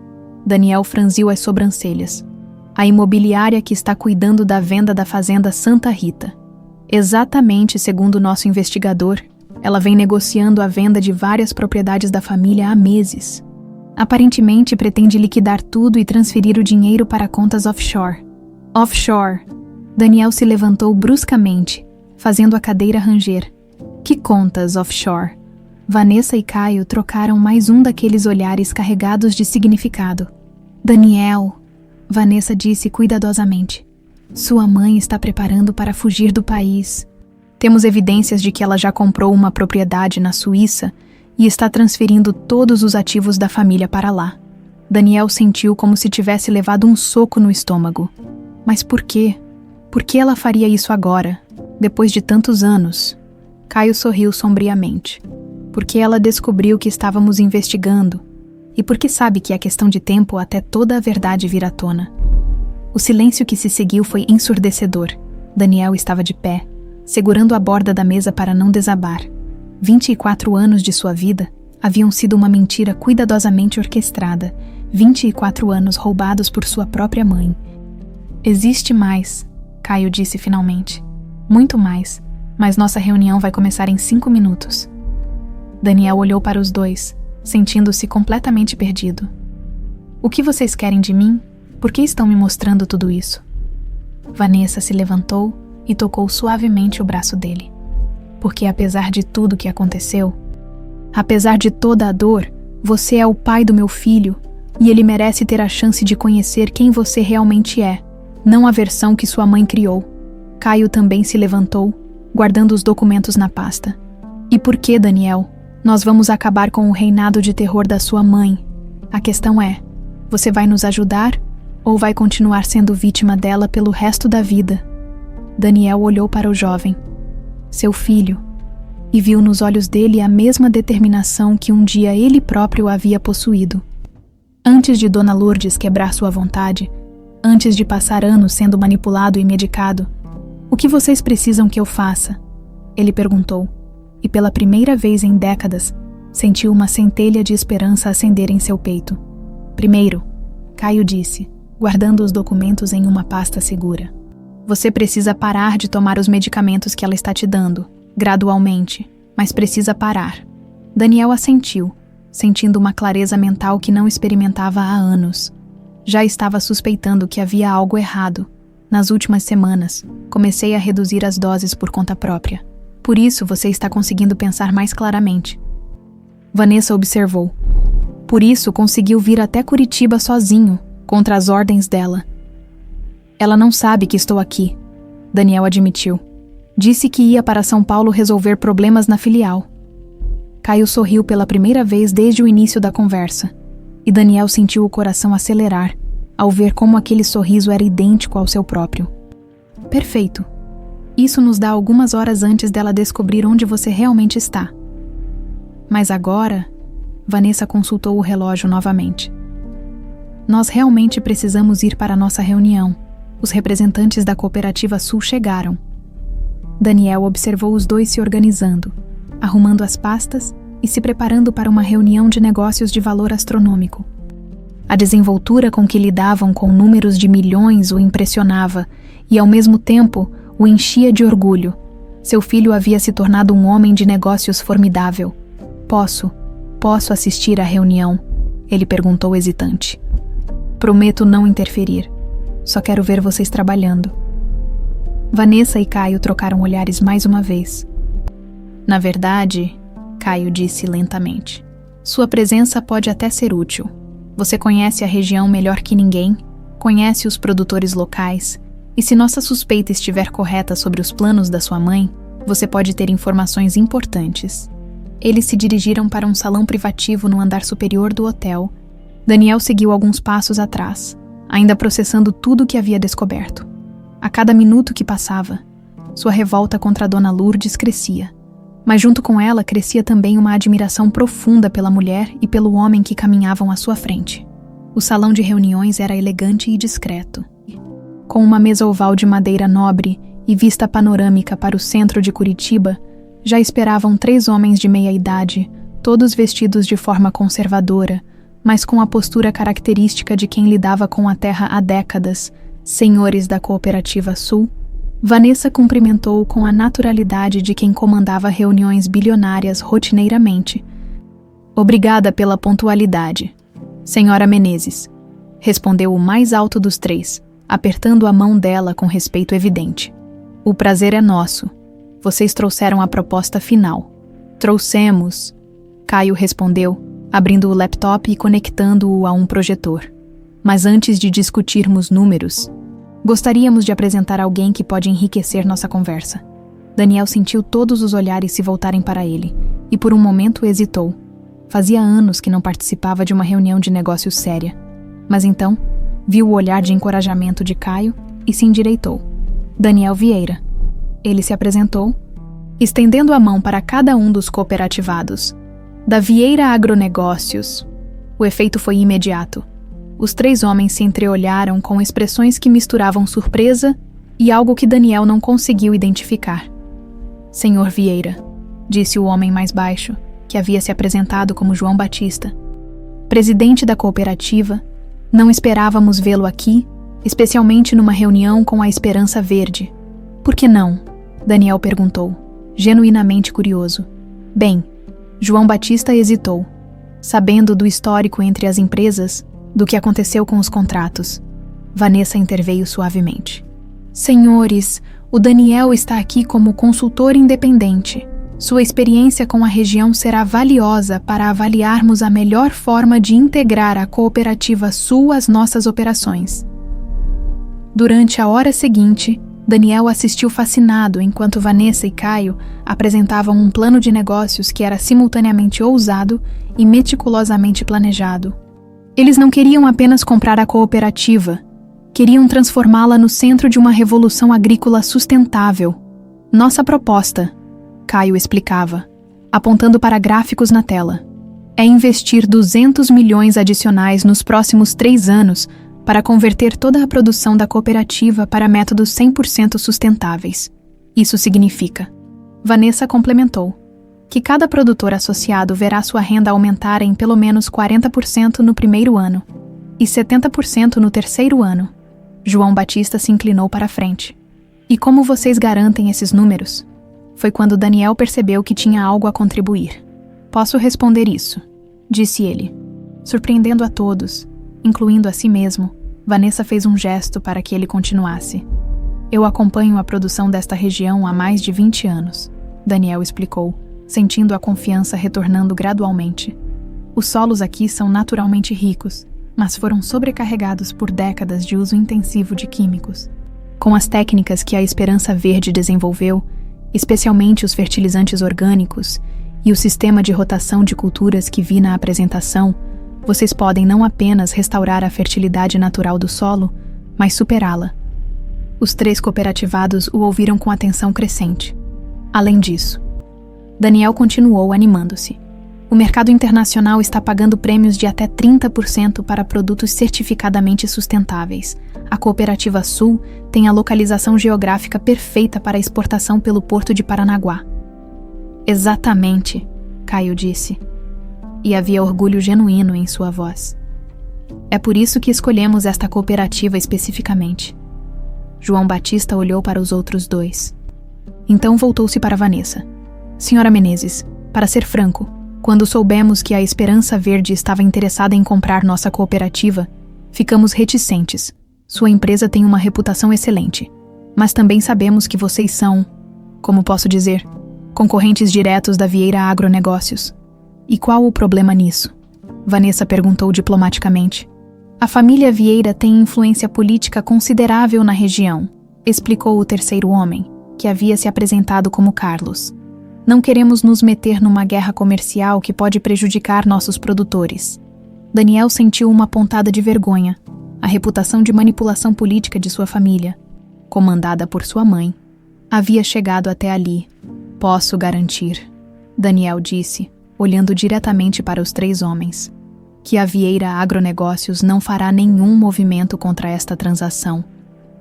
Daniel franziu as sobrancelhas. A imobiliária que está cuidando da venda da fazenda Santa Rita. Exatamente segundo nosso investigador, ela vem negociando a venda de várias propriedades da família há meses. Aparentemente pretende liquidar tudo e transferir o dinheiro para contas offshore. Offshore. Daniel se levantou bruscamente, fazendo a cadeira ranger. Que contas offshore? Vanessa e Caio trocaram mais um daqueles olhares carregados de significado. Daniel, Vanessa disse cuidadosamente. Sua mãe está preparando para fugir do país. Temos evidências de que ela já comprou uma propriedade na Suíça e está transferindo todos os ativos da família para lá. Daniel sentiu como se tivesse levado um soco no estômago. Mas por quê? Por que ela faria isso agora, depois de tantos anos? Caio sorriu sombriamente. Porque ela descobriu que estávamos investigando e porque sabe que é questão de tempo até toda a verdade vir à tona. O silêncio que se seguiu foi ensurdecedor. Daniel estava de pé, segurando a borda da mesa para não desabar. 24 anos de sua vida haviam sido uma mentira cuidadosamente orquestrada, 24 anos roubados por sua própria mãe. Existe mais, Caio disse finalmente. Muito mais, mas nossa reunião vai começar em 5 minutos. Daniel olhou para os dois, sentindo-se completamente perdido. O que vocês querem de mim? Por que estão me mostrando tudo isso? Vanessa se levantou e tocou suavemente o braço dele. Porque apesar de tudo que aconteceu, apesar de toda a dor, você é o pai do meu filho e ele merece ter a chance de conhecer quem você realmente é, não a versão que sua mãe criou. Caio também se levantou, guardando os documentos na pasta. E por que, Daniel? Nós vamos acabar com o reinado de terror da sua mãe. A questão é, você vai nos ajudar ou vai continuar sendo vítima dela pelo resto da vida? Daniel olhou para o jovem, seu filho, e viu nos olhos dele a mesma determinação que um dia ele próprio havia possuído. Antes de Dona Lourdes quebrar sua vontade, antes de passar anos sendo manipulado e medicado, o que vocês precisam que eu faça? Ele perguntou, e pela primeira vez em décadas, sentiu uma centelha de esperança acender em seu peito. Primeiro, Caio disse, guardando os documentos em uma pasta segura. Você precisa parar de tomar os medicamentos que ela está te dando, gradualmente, mas precisa parar. Daniel assentiu, sentindo uma clareza mental que não experimentava há anos. Já estava suspeitando que havia algo errado. Nas últimas semanas, comecei a reduzir as doses por conta própria. Por isso você está conseguindo pensar mais claramente. Vanessa observou. Por isso conseguiu vir até Curitiba sozinho, contra as ordens dela. Ela não sabe que estou aqui, Daniel admitiu. Disse que ia para São Paulo resolver problemas na filial. Caio sorriu pela primeira vez desde o início da conversa, e Daniel sentiu o coração acelerar, ao ver como aquele sorriso era idêntico ao seu próprio. Perfeito. Isso nos dá algumas horas antes dela descobrir onde você realmente está. Mas agora, Vanessa consultou o relógio novamente. Nós realmente precisamos ir para a nossa reunião. Os representantes da Cooperativa Sul chegaram. Daniel observou os dois se organizando, arrumando as pastas e se preparando para uma reunião de negócios de valor astronômico. A desenvoltura com que lidavam com números de milhões o impressionava e, ao mesmo tempo, o enchia de orgulho. Seu filho havia se tornado um homem de negócios formidável. Posso assistir à reunião? Ele perguntou hesitante. Prometo não interferir. Só quero ver vocês trabalhando. Vanessa e Caio trocaram olhares mais uma vez. Na verdade, Caio disse lentamente, sua presença pode até ser útil. Você conhece a região melhor que ninguém, conhece os produtores locais, e se nossa suspeita estiver correta sobre os planos da sua mãe, você pode ter informações importantes. Eles se dirigiram para um salão privativo no andar superior do hotel. Daniel seguiu alguns passos atrás, ainda processando tudo o que havia descoberto. A cada minuto que passava, sua revolta contra a Dona Lourdes crescia. Mas junto com ela crescia também uma admiração profunda pela mulher e pelo homem que caminhavam à sua frente. O salão de reuniões era elegante e discreto. Com uma mesa oval de madeira nobre e vista panorâmica para o centro de Curitiba, já esperavam 3 homens de meia-idade, todos vestidos de forma conservadora, mas com a postura característica de quem lidava com a terra há décadas, senhores da Cooperativa Sul. Vanessa cumprimentou com a naturalidade de quem comandava reuniões bilionárias rotineiramente. Obrigada pela pontualidade, Senhora Menezes, respondeu o mais alto dos 3, apertando a mão dela com respeito evidente. O prazer é nosso. Vocês trouxeram a proposta final. Trouxemos, Caio respondeu, abrindo o laptop e conectando-o a um projetor. Mas antes de discutirmos números, gostaríamos de apresentar alguém que pode enriquecer nossa conversa. Daniel sentiu todos os olhares se voltarem para ele, e por um momento hesitou. Fazia anos que não participava de uma reunião de negócios séria. Mas então, viu o olhar de encorajamento de Caio e se endireitou. Daniel Vieira. Ele se apresentou, estendendo a mão para cada um dos cooperativados. Da Vieira Agronegócios. O efeito foi imediato. Os 3 homens se entreolharam com expressões que misturavam surpresa e algo que Daniel não conseguiu identificar. Senhor Vieira, disse o homem mais baixo, que havia se apresentado como João Batista. Presidente da cooperativa, não esperávamos vê-lo aqui, especialmente numa reunião com a Esperança Verde. Por que não? Daniel perguntou, genuinamente curioso. Bem, João Batista hesitou, sabendo do histórico entre as empresas, do que aconteceu com os contratos. Vanessa interveio suavemente. Senhores, o Daniel está aqui como consultor independente. Sua experiência com a região será valiosa para avaliarmos a melhor forma de integrar a Cooperativa Sul às nossas operações. Durante a hora seguinte, Daniel assistiu fascinado enquanto Vanessa e Caio apresentavam um plano de negócios que era simultaneamente ousado e meticulosamente planejado. Eles não queriam apenas comprar a cooperativa, queriam transformá-la no centro de uma revolução agrícola sustentável. Nossa proposta, Caio explicava, apontando para gráficos na tela, é investir 200 milhões adicionais nos próximos 3 anos para converter toda a produção da cooperativa para métodos 100% sustentáveis. Isso significa, Vanessa complementou, que cada produtor associado verá sua renda aumentar em pelo menos 40% no primeiro ano e 70% no terceiro ano. João Batista se inclinou para a frente. E como vocês garantem esses números? Foi quando Daniel percebeu que tinha algo a contribuir. Posso responder isso, disse ele. Surpreendendo a todos, incluindo a si mesmo, Vanessa fez um gesto para que ele continuasse. Eu acompanho a produção desta região há mais de 20 anos, Daniel explicou, sentindo a confiança retornando gradualmente. Os solos aqui são naturalmente ricos, mas foram sobrecarregados por décadas de uso intensivo de químicos. Com as técnicas que a Esperança Verde desenvolveu, especialmente os fertilizantes orgânicos e o sistema de rotação de culturas que vi na apresentação, vocês podem não apenas restaurar a fertilidade natural do solo, mas superá-la. Os 3 cooperativados o ouviram com atenção crescente. Além disso, Daniel continuou animando-se. O mercado internacional está pagando prêmios de até 30% para produtos certificadamente sustentáveis. A Cooperativa Sul tem a localização geográfica perfeita para a exportação pelo Porto de Paranaguá. Exatamente, Caio disse. E havia orgulho genuíno em sua voz. É por isso que escolhemos esta cooperativa especificamente. João Batista olhou para os outros 2. Então voltou-se para Vanessa. Senhora Menezes, para ser franco, quando soubemos que a Esperança Verde estava interessada em comprar nossa cooperativa, ficamos reticentes. Sua empresa tem uma reputação excelente. Mas também sabemos que vocês são, como posso dizer, concorrentes diretos da Vieira Agronegócios. E qual o problema nisso? Vanessa perguntou diplomaticamente. A família Vieira tem influência política considerável na região, explicou o terceiro homem, que havia se apresentado como Carlos. Não queremos nos meter numa guerra comercial que pode prejudicar nossos produtores. Daniel sentiu uma pontada de vergonha. A reputação de manipulação política de sua família, comandada por sua mãe, havia chegado até ali. Posso garantir, Daniel disse, olhando diretamente para os três homens, que a Vieira Agronegócios não fará nenhum movimento contra esta transação.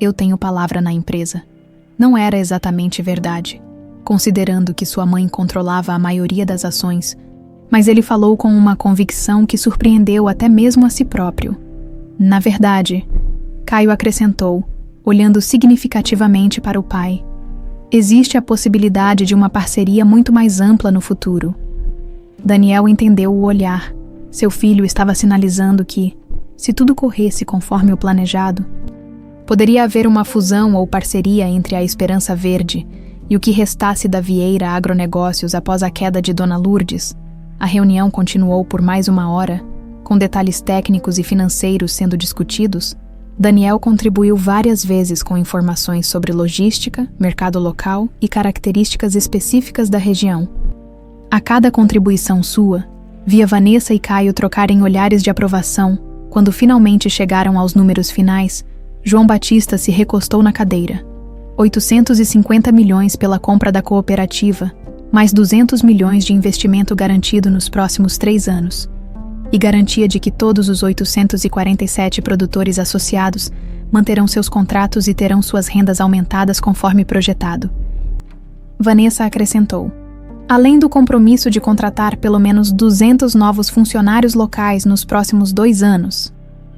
Eu tenho palavra na empresa. Não era exatamente verdade, considerando que sua mãe controlava a maioria das ações, mas ele falou com uma convicção que surpreendeu até mesmo a si próprio. Na verdade, Caio acrescentou, olhando significativamente para o pai, existe a possibilidade de uma parceria muito mais ampla no futuro. Daniel entendeu o olhar. Seu filho estava sinalizando que, se tudo corresse conforme o planejado, poderia haver uma fusão ou parceria entre a Esperança Verde e o que restasse da Vieira Agronegócios após a queda de Dona Lourdes. A reunião continuou por mais 1 hora, com detalhes técnicos e financeiros sendo discutidos. Daniel contribuiu várias vezes com informações sobre logística, mercado local e características específicas da região. A cada contribuição sua, via Vanessa e Caio trocarem olhares de aprovação. Quando finalmente chegaram aos números finais, João Batista se recostou na cadeira. 850 milhões pela compra da cooperativa, mais 200 milhões de investimento garantido nos próximos 3 anos. E garantia de que todos os 847 produtores associados manterão seus contratos e terão suas rendas aumentadas conforme projetado. Vanessa acrescentou: além do compromisso de contratar pelo menos 200 novos funcionários locais nos próximos 2 anos.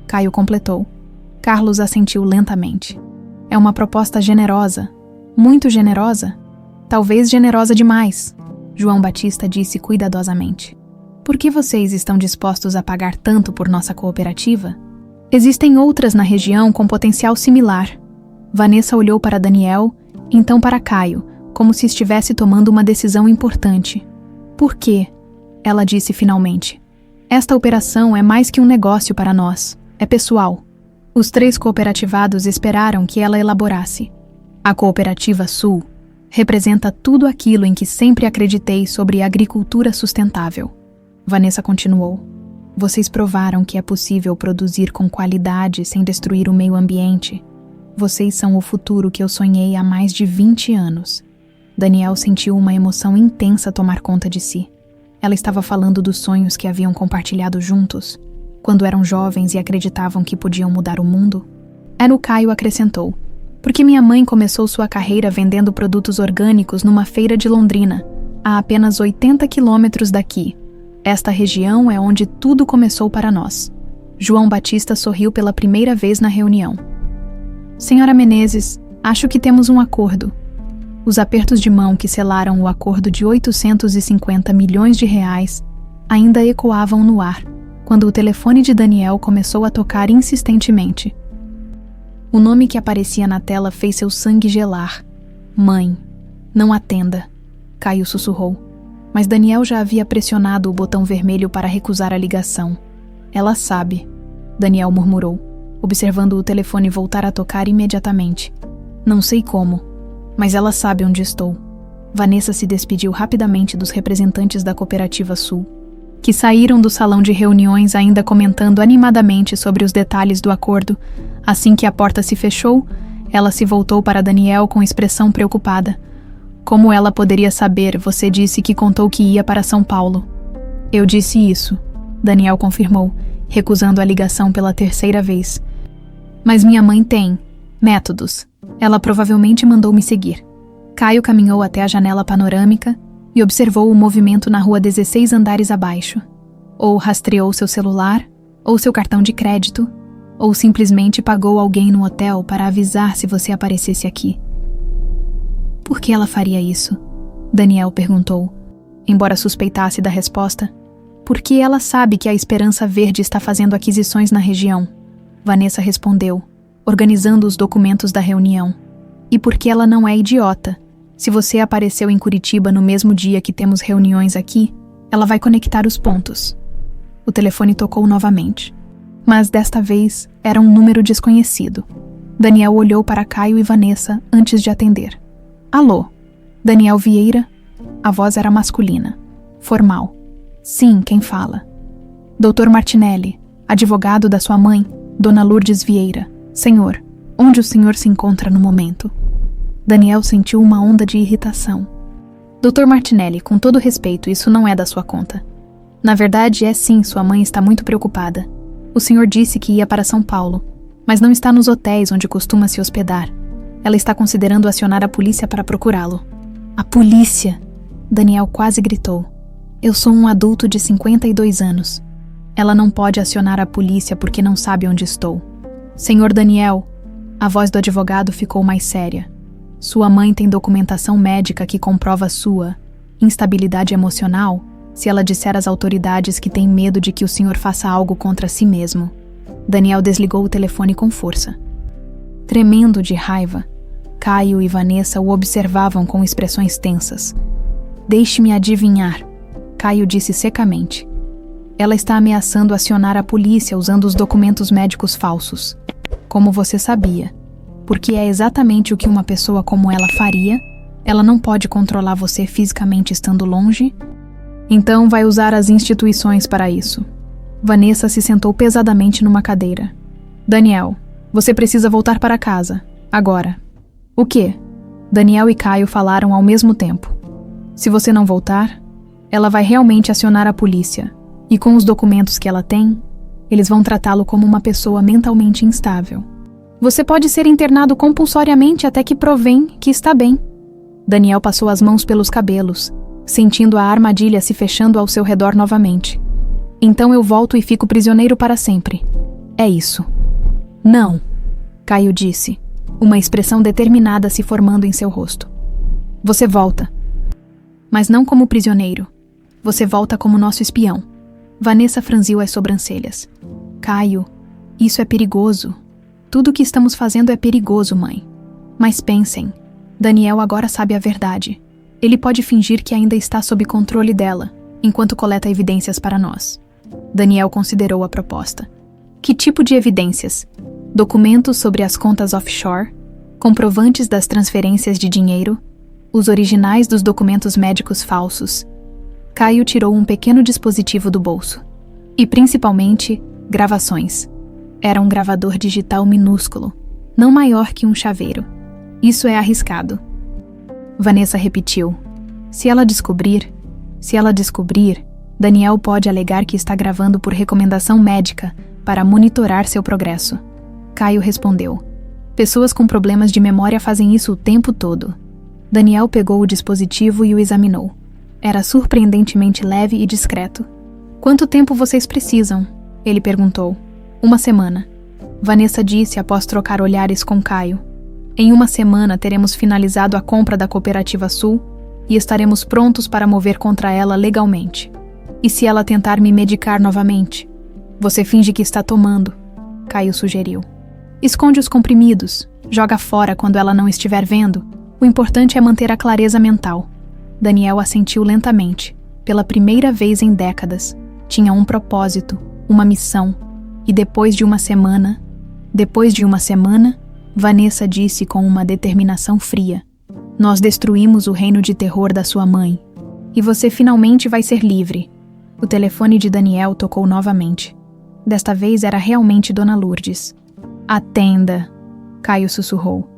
Caio completou. Carlos assentiu lentamente. É uma proposta generosa, muito generosa, talvez generosa demais, João Batista disse cuidadosamente. Por que vocês estão dispostos a pagar tanto por nossa cooperativa? Existem outras na região com potencial similar. Vanessa olhou para Daniel, então para Caio, como se estivesse tomando uma decisão importante. Por quê? Ela disse finalmente. Esta operação é mais que um negócio para nós, é pessoal. Os 3 cooperativados esperaram que ela elaborasse. A Cooperativa Sul representa tudo aquilo em que sempre acreditei sobre agricultura sustentável. Vanessa continuou. Vocês provaram que é possível produzir com qualidade sem destruir o meio ambiente. Vocês são o futuro que eu sonhei há mais de 20 anos. Daniel sentiu uma emoção intensa tomar conta de si. Ela estava falando dos sonhos que haviam compartilhado juntos, quando eram jovens e acreditavam que podiam mudar o mundo. O Caio acrescentou, porque minha mãe começou sua carreira vendendo produtos orgânicos numa feira de Londrina, a apenas 80 quilômetros daqui. Esta região é onde tudo começou para nós. João Batista sorriu pela primeira vez na reunião. Senhora Menezes, acho que temos um acordo. Os apertos de mão que selaram o acordo de 850 milhões de reais ainda ecoavam no ar, quando o telefone de Daniel começou a tocar insistentemente. O nome que aparecia na tela fez seu sangue gelar. Mãe. Não atenda. Caio sussurrou. Mas Daniel já havia pressionado o botão vermelho para recusar a ligação. Ela sabe, Daniel murmurou, observando o telefone voltar a tocar imediatamente. Não sei como, mas ela sabe onde estou. Vanessa se despediu rapidamente dos representantes da Cooperativa Sul, que saíram do salão de reuniões ainda comentando animadamente sobre os detalhes do acordo. Assim que a porta se fechou, ela se voltou para Daniel com expressão preocupada. Como ela poderia saber? Você disse que contou que ia para São Paulo. Eu disse isso, Daniel confirmou, recusando a ligação pela 3ª vez. Mas minha mãe tem métodos. Ela provavelmente mandou me seguir. Caio caminhou até a janela panorâmica e observou o movimento na rua 16 andares abaixo. Ou rastreou seu celular, ou seu cartão de crédito, ou simplesmente pagou alguém no hotel para avisar se você aparecesse aqui. Por que ela faria isso? Daniel perguntou, embora suspeitasse da resposta. Porque ela sabe que a Esperança Verde está fazendo aquisições na região. Vanessa respondeu, organizando os documentos da reunião. E porque ela não é idiota. Se você apareceu em Curitiba no mesmo dia que temos reuniões aqui, ela vai conectar os pontos. O telefone tocou novamente. Mas desta vez era um número desconhecido. Daniel olhou para Caio e Vanessa antes de atender. Alô? Daniel Vieira? A voz era masculina, formal. Sim, quem fala? Dr. Martinelli, advogado da sua mãe, Dona Lourdes Vieira. Senhor, onde o senhor se encontra no momento? Daniel sentiu uma onda de irritação. Dr. Martinelli, com todo respeito, isso não é da sua conta. Na verdade, é sim, sua mãe está muito preocupada. O senhor disse que ia para São Paulo, mas não está nos hotéis onde costuma se hospedar. Ela está considerando acionar a polícia para procurá-lo. A polícia! Daniel quase gritou. Eu sou um adulto de 52 anos. Ela não pode acionar a polícia porque não sabe onde estou. Senhor Daniel, a voz do advogado ficou mais séria. Sua mãe tem documentação médica que comprova sua instabilidade emocional se ela disser às autoridades que tem medo de que o senhor faça algo contra si mesmo. Daniel desligou o telefone com força. Tremendo de raiva, Caio e Vanessa o observavam com expressões tensas. Deixe-me adivinhar, Caio disse secamente. Ela está ameaçando acionar a polícia usando os documentos médicos falsos. Como você sabia? Porque é exatamente o que uma pessoa como ela faria. Ela não pode controlar você fisicamente estando longe. Então vai usar as instituições para isso. Vanessa se sentou pesadamente numa cadeira. Daniel, você precisa voltar para casa. Agora. O quê? Daniel e Caio falaram ao mesmo tempo. Se você não voltar, ela vai realmente acionar a polícia. E com os documentos que ela tem, eles vão tratá-lo como uma pessoa mentalmente instável. Você pode ser internado compulsoriamente até que provem que está bem. Daniel passou as mãos pelos cabelos, sentindo a armadilha se fechando ao seu redor novamente. Então eu volto e fico prisioneiro para sempre. É isso. Não, Caio disse, uma expressão determinada se formando em seu rosto. Você volta. Mas não como prisioneiro. Você volta como nosso espião. Vanessa franziu as sobrancelhas. Caio, isso é perigoso. Tudo o que estamos fazendo é perigoso, mãe. Mas pensem, Daniel agora sabe a verdade. Ele pode fingir que ainda está sob controle dela, enquanto coleta evidências para nós. Daniel considerou a proposta. Que tipo de evidências? Documentos sobre as contas offshore? Comprovantes das transferências de dinheiro? Os originais dos documentos médicos falsos? Caio tirou um pequeno dispositivo do bolso. E principalmente, gravações. Era um gravador digital minúsculo, não maior que um chaveiro. Isso é arriscado. Vanessa repetiu. Se ela descobrir, Daniel pode alegar que está gravando por recomendação médica para monitorar seu progresso. Caio respondeu. Pessoas com problemas de memória fazem isso o tempo todo. Daniel pegou o dispositivo e o examinou. Era surpreendentemente leve e discreto. Quanto tempo vocês precisam? Ele perguntou. 1 semana. Vanessa disse após trocar olhares com Caio. Em 1 semana teremos finalizado a compra da Cooperativa Sul e estaremos prontos para mover contra ela legalmente. E se ela tentar me medicar novamente? Você finge que está tomando, Caio sugeriu. Esconde os comprimidos, joga fora quando ela não estiver vendo. O importante é manter a clareza mental. Daniel assentiu lentamente. Pela primeira vez em décadas, tinha um propósito, uma missão. E depois de uma semana, Vanessa disse com uma determinação fria. Nós destruímos o reino de terror da sua mãe. E você finalmente vai ser livre. O telefone de Daniel tocou novamente. Desta vez era realmente Dona Lourdes. Atenda, Caio sussurrou.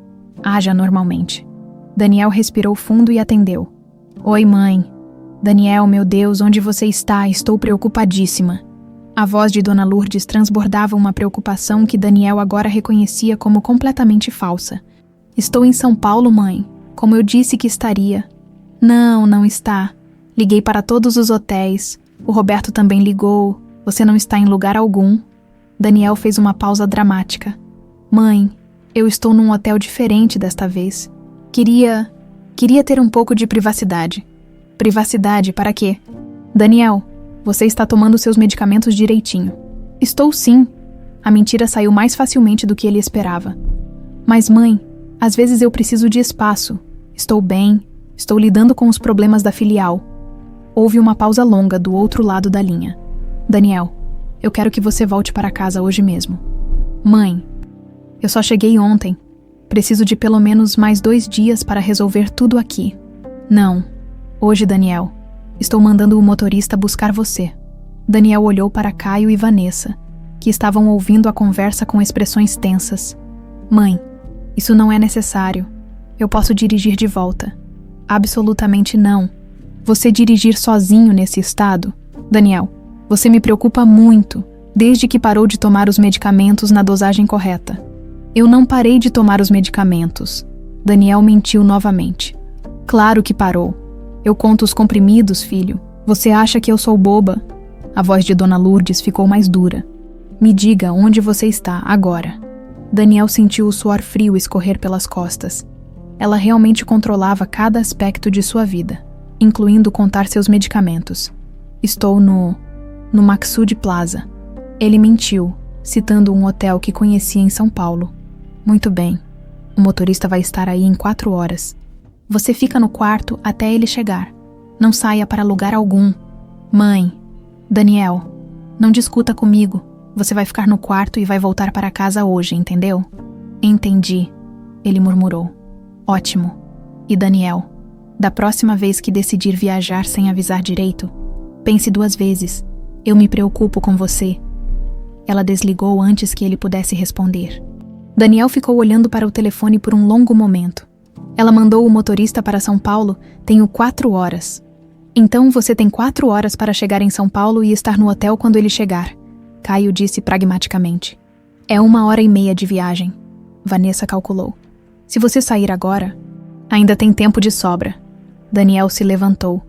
Haja normalmente. Daniel respirou fundo e atendeu. Oi, mãe. Daniel, meu Deus, onde você está? Estou preocupadíssima. A voz de Dona Lourdes transbordava uma preocupação que Daniel agora reconhecia como completamente falsa. Estou em São Paulo, mãe. Como eu disse que estaria. Não está. Liguei para todos os hotéis. O Roberto também ligou. Você não está em lugar algum. Daniel fez uma pausa dramática. Mãe, eu estou num hotel diferente desta vez. Queria ter um pouco de privacidade. Privacidade para quê? Daniel, você está tomando seus medicamentos direitinho. Estou sim. A mentira saiu mais facilmente do que ele esperava. Mas mãe, Às vezes eu preciso de espaço. Estou bem, estou lidando com os problemas da filial. Houve uma pausa longa do outro lado da linha. Daniel, eu quero que você volte para casa hoje mesmo. Mãe, eu só cheguei ontem. Preciso de pelo menos mais 2 dias para resolver tudo aqui. Não. Hoje, Daniel. Estou mandando o motorista buscar você. Daniel olhou para Caio e Vanessa, que estavam ouvindo a conversa com expressões tensas. Mãe, isso não é necessário. Eu posso dirigir de volta. Absolutamente não. Você dirigir sozinho nesse estado? Daniel, você me preocupa muito, desde que parou de tomar os medicamentos na dosagem correta. Eu não parei de tomar os medicamentos. Daniel mentiu novamente. Claro que parou. Eu conto os comprimidos, filho. Você acha que eu sou boba? A voz de Dona Lourdes ficou mais dura. Me diga onde você está agora. Daniel sentiu o suor frio escorrer pelas costas. Ela realmente controlava cada aspecto de sua vida, incluindo contar seus medicamentos. Estou no Maxud Plaza. Ele mentiu, citando um hotel que conhecia em São Paulo. Muito bem. O motorista vai estar aí em 4 horas. Você fica no quarto até ele chegar. Não saia para lugar algum. Mãe, Daniel, não discuta comigo. Você vai ficar no quarto e vai voltar para casa hoje, entendeu? Entendi, ele murmurou. Ótimo. E Daniel, da próxima vez que decidir viajar sem avisar direito, pense 2 vezes. Eu me preocupo com você. Ela desligou antes que ele pudesse responder. Daniel ficou olhando para o telefone por um longo momento. Ela mandou o motorista para São Paulo. Tenho 4 horas. Então você tem 4 horas para chegar em São Paulo e estar no hotel quando ele chegar. Caio disse pragmaticamente. É 1h30 de viagem. Vanessa calculou. Se você sair agora, ainda tem tempo de sobra. Daniel se levantou,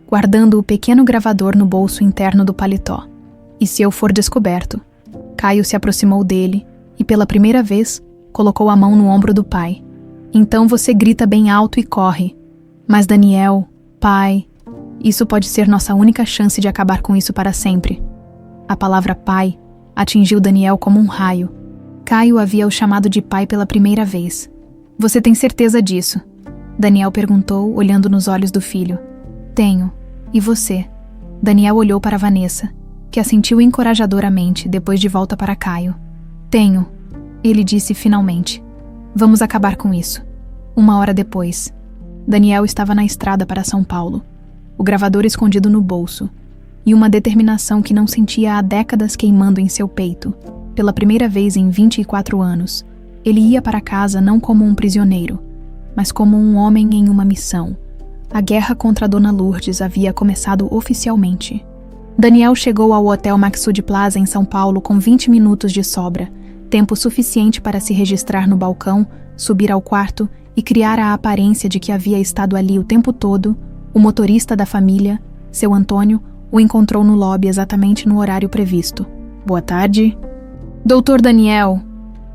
guardando o pequeno gravador no bolso interno do paletó. E se eu for descoberto? Caio se aproximou dele e, pela primeira vez, colocou a mão no ombro do pai. Então você grita bem alto e corre. Mas Daniel, pai, isso pode ser nossa única chance de acabar com isso para sempre. A palavra pai atingiu Daniel como um raio. Caio havia o chamado de pai pela primeira vez. Você tem certeza disso? Daniel perguntou, olhando nos olhos do filho. Tenho. E você? Daniel olhou para Vanessa, que assentiu encorajadoramente depois de volta para Caio. Tenho. Ele disse finalmente. Vamos acabar com isso. 1 hora depois. Daniel estava na estrada para São Paulo, o gravador escondido no bolso, e uma determinação que não sentia há décadas queimando em seu peito. Pela primeira vez em 24 anos, ele ia para casa não como um prisioneiro, mas como um homem em uma missão. A guerra contra a Dona Lourdes havia começado oficialmente. Daniel chegou ao Hotel Maxud Plaza em São Paulo com 20 minutos de sobra, tempo suficiente para se registrar no balcão, subir ao quarto e criar a aparência de que havia estado ali o tempo todo. O motorista da família, seu Antônio, o encontrou no lobby exatamente no horário previsto. Boa tarde. Doutor Daniel,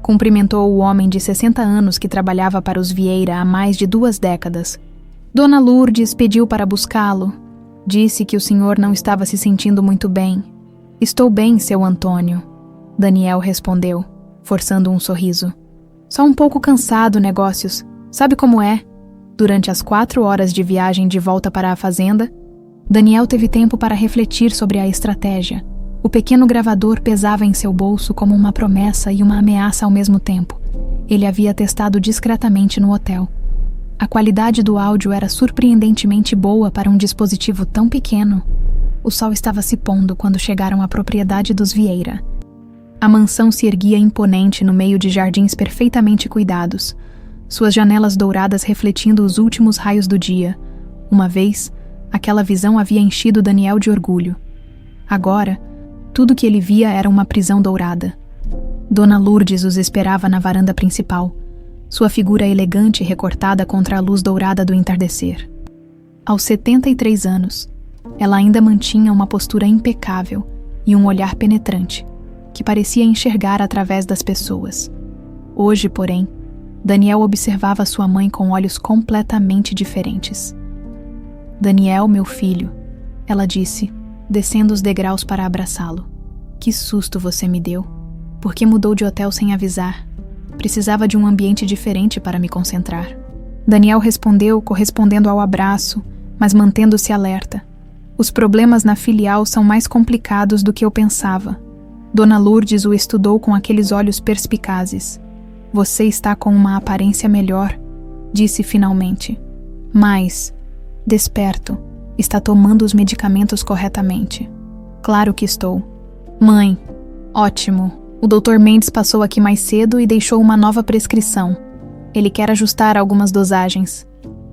cumprimentou o homem de 60 anos que trabalhava para os Vieira há mais de 2 décadas. Dona Lourdes pediu para buscá-lo. Disse que o senhor não estava se sentindo muito bem. Estou bem, seu Antônio, Daniel respondeu, forçando um sorriso. Só um pouco cansado, negócios. Sabe como é? Durante as 4 horas de viagem de volta para a fazenda, Daniel teve tempo para refletir sobre a estratégia. O pequeno gravador pesava em seu bolso como uma promessa e uma ameaça ao mesmo tempo. Ele havia testado discretamente no hotel. A qualidade do áudio era surpreendentemente boa para um dispositivo tão pequeno. O sol estava se pondo quando chegaram à propriedade dos Vieira. A mansão se erguia imponente no meio de jardins perfeitamente cuidados, suas janelas douradas refletindo os últimos raios do dia. Uma vez, aquela visão havia enchido Daniel de orgulho. Agora, tudo que ele via era uma prisão dourada. Dona Lourdes os esperava na varanda principal, sua figura elegante recortada contra a luz dourada do entardecer. Aos 73 anos, ela ainda mantinha uma postura impecável e um olhar penetrante, que parecia enxergar através das pessoas. Hoje, porém, Daniel observava sua mãe com olhos completamente diferentes. Daniel, meu filho, ela disse, descendo os degraus para abraçá-lo. Que susto você me deu. Por que mudou de hotel sem avisar? Precisava de um ambiente diferente para me concentrar. Daniel respondeu, correspondendo ao abraço, mas mantendo-se alerta. Os problemas na filial são mais complicados do que eu pensava. Dona Lourdes o estudou com aqueles olhos perspicazes. Você está com uma aparência melhor, disse finalmente. Mas, desperto, está tomando os medicamentos corretamente. Claro que estou. Mãe, ótimo. O Dr. Mendes passou aqui mais cedo e deixou uma nova prescrição. Ele quer ajustar algumas dosagens.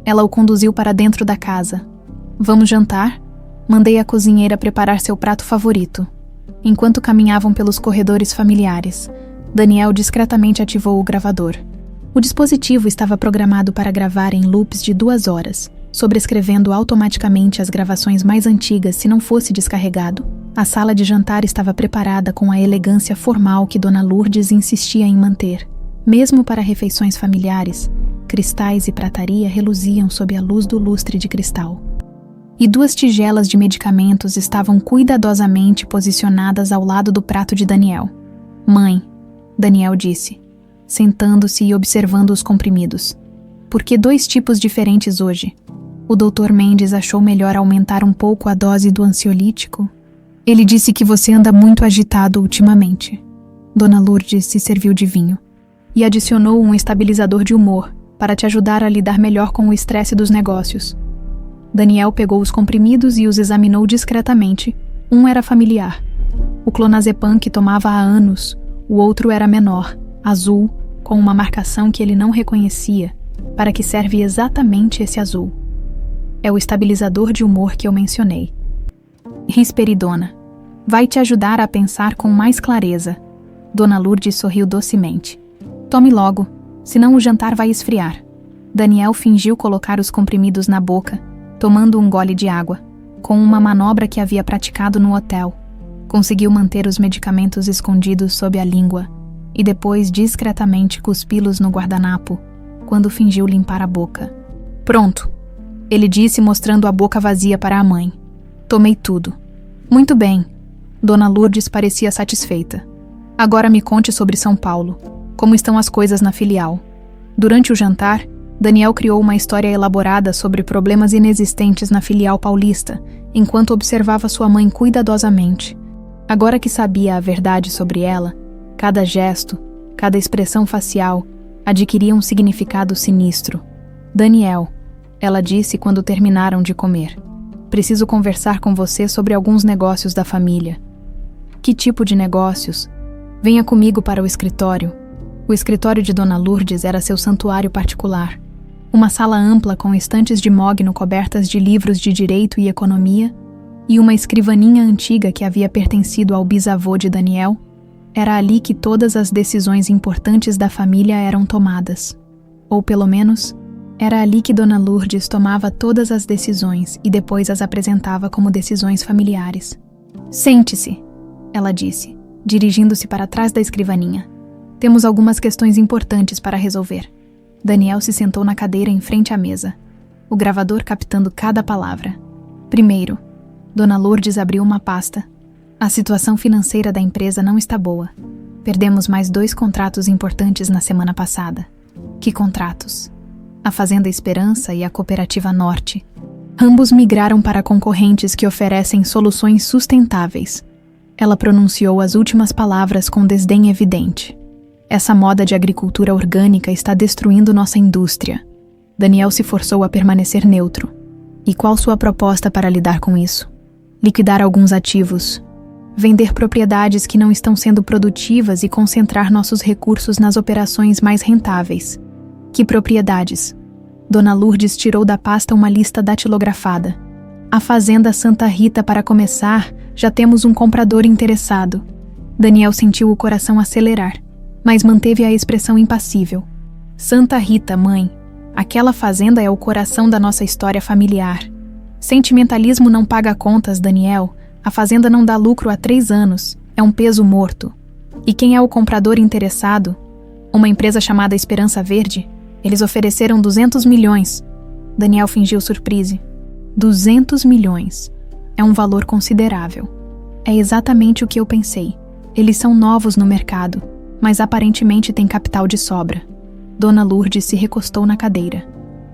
Ela o conduziu para dentro da casa. Vamos jantar? Mandei a cozinheira preparar seu prato favorito. Enquanto caminhavam pelos corredores familiares, Daniel discretamente ativou o gravador. O dispositivo estava programado para gravar em loops de 2 horas, sobrescrevendo automaticamente as gravações mais antigas se não fosse descarregado. A sala de jantar estava preparada com a elegância formal que Dona Lourdes insistia em manter. Mesmo para refeições familiares, cristais e prataria reluziam sob a luz do lustre de cristal. E 2 tigelas de medicamentos estavam cuidadosamente posicionadas ao lado do prato de Daniel. Mãe, Daniel disse, sentando-se e observando os comprimidos. Por que 2 tipos diferentes hoje? O Dr. Mendes achou melhor aumentar um pouco a dose do ansiolítico? Ele disse que você anda muito agitado ultimamente. Dona Lourdes se serviu de vinho e adicionou um estabilizador de humor para te ajudar a lidar melhor com o estresse dos negócios. Daniel pegou os comprimidos e os examinou discretamente. Um era familiar. O clonazepam que tomava há anos. O outro era menor, azul, com uma marcação que ele não reconhecia. Para que serve exatamente esse azul? É o estabilizador de humor que eu mencionei. Risperidona. Vai te ajudar a pensar com mais clareza. Dona Lourdes sorriu docemente. Tome logo, senão o jantar vai esfriar. Daniel fingiu colocar os comprimidos na boca, tomando um gole de água, com uma manobra que havia praticado no hotel. Conseguiu manter os medicamentos escondidos sob a língua e depois discretamente cuspi-los no guardanapo, quando fingiu limpar a boca. Pronto, ele disse mostrando a boca vazia para a mãe. Tomei tudo. Muito bem. Dona Lourdes parecia satisfeita. Agora me conte sobre São Paulo. Como estão as coisas na filial? Durante o jantar, Daniel criou uma história elaborada sobre problemas inexistentes na filial paulista, enquanto observava sua mãe cuidadosamente. Agora que sabia a verdade sobre ela, cada gesto, cada expressão facial, adquiria um significado sinistro. Daniel, ela disse quando terminaram de comer. Preciso conversar com você sobre alguns negócios da família. Que tipo de negócios? Venha comigo para o escritório. O escritório de Dona Lourdes era seu santuário particular. Uma sala ampla com estantes de mogno cobertas de livros de direito e economia e uma escrivaninha antiga que havia pertencido ao bisavô de Daniel. Era ali que todas as decisões importantes da família eram tomadas. Ou pelo menos, era ali que Dona Lourdes tomava todas as decisões e depois as apresentava como decisões familiares. Sente-se, ela disse, dirigindo-se para trás da escrivaninha. Temos algumas questões importantes para resolver. Daniel se sentou na cadeira em frente à mesa, o gravador captando cada palavra. Primeiro, Dona Lourdes abriu uma pasta. A situação financeira da empresa não está boa. Perdemos mais 2 contratos importantes na semana passada. Que contratos? A Fazenda Esperança e a Cooperativa Norte. Ambos migraram para concorrentes que oferecem soluções sustentáveis. Ela pronunciou as últimas palavras com desdém evidente. Essa moda de agricultura orgânica está destruindo nossa indústria. Daniel se forçou a permanecer neutro. E qual sua proposta para lidar com isso? Liquidar alguns ativos. Vender propriedades que não estão sendo produtivas e concentrar nossos recursos nas operações mais rentáveis. Que propriedades? Dona Lourdes tirou da pasta uma lista datilografada. A Fazenda Santa Rita, para começar, já temos um comprador interessado. Daniel sentiu o coração acelerar, mas manteve a expressão impassível. Santa Rita, mãe. Aquela fazenda é o coração da nossa história familiar. Sentimentalismo não paga contas, Daniel. A fazenda não dá lucro há 3 anos. É um peso morto. E quem é o comprador interessado? Uma empresa chamada Esperança Verde? Eles ofereceram 200 milhões. Daniel fingiu surpresa. 200 milhões. É um valor considerável. É exatamente o que eu pensei. Eles são novos no mercado. mas aparentemente tem capital de sobra. Dona Lourdes se recostou na cadeira.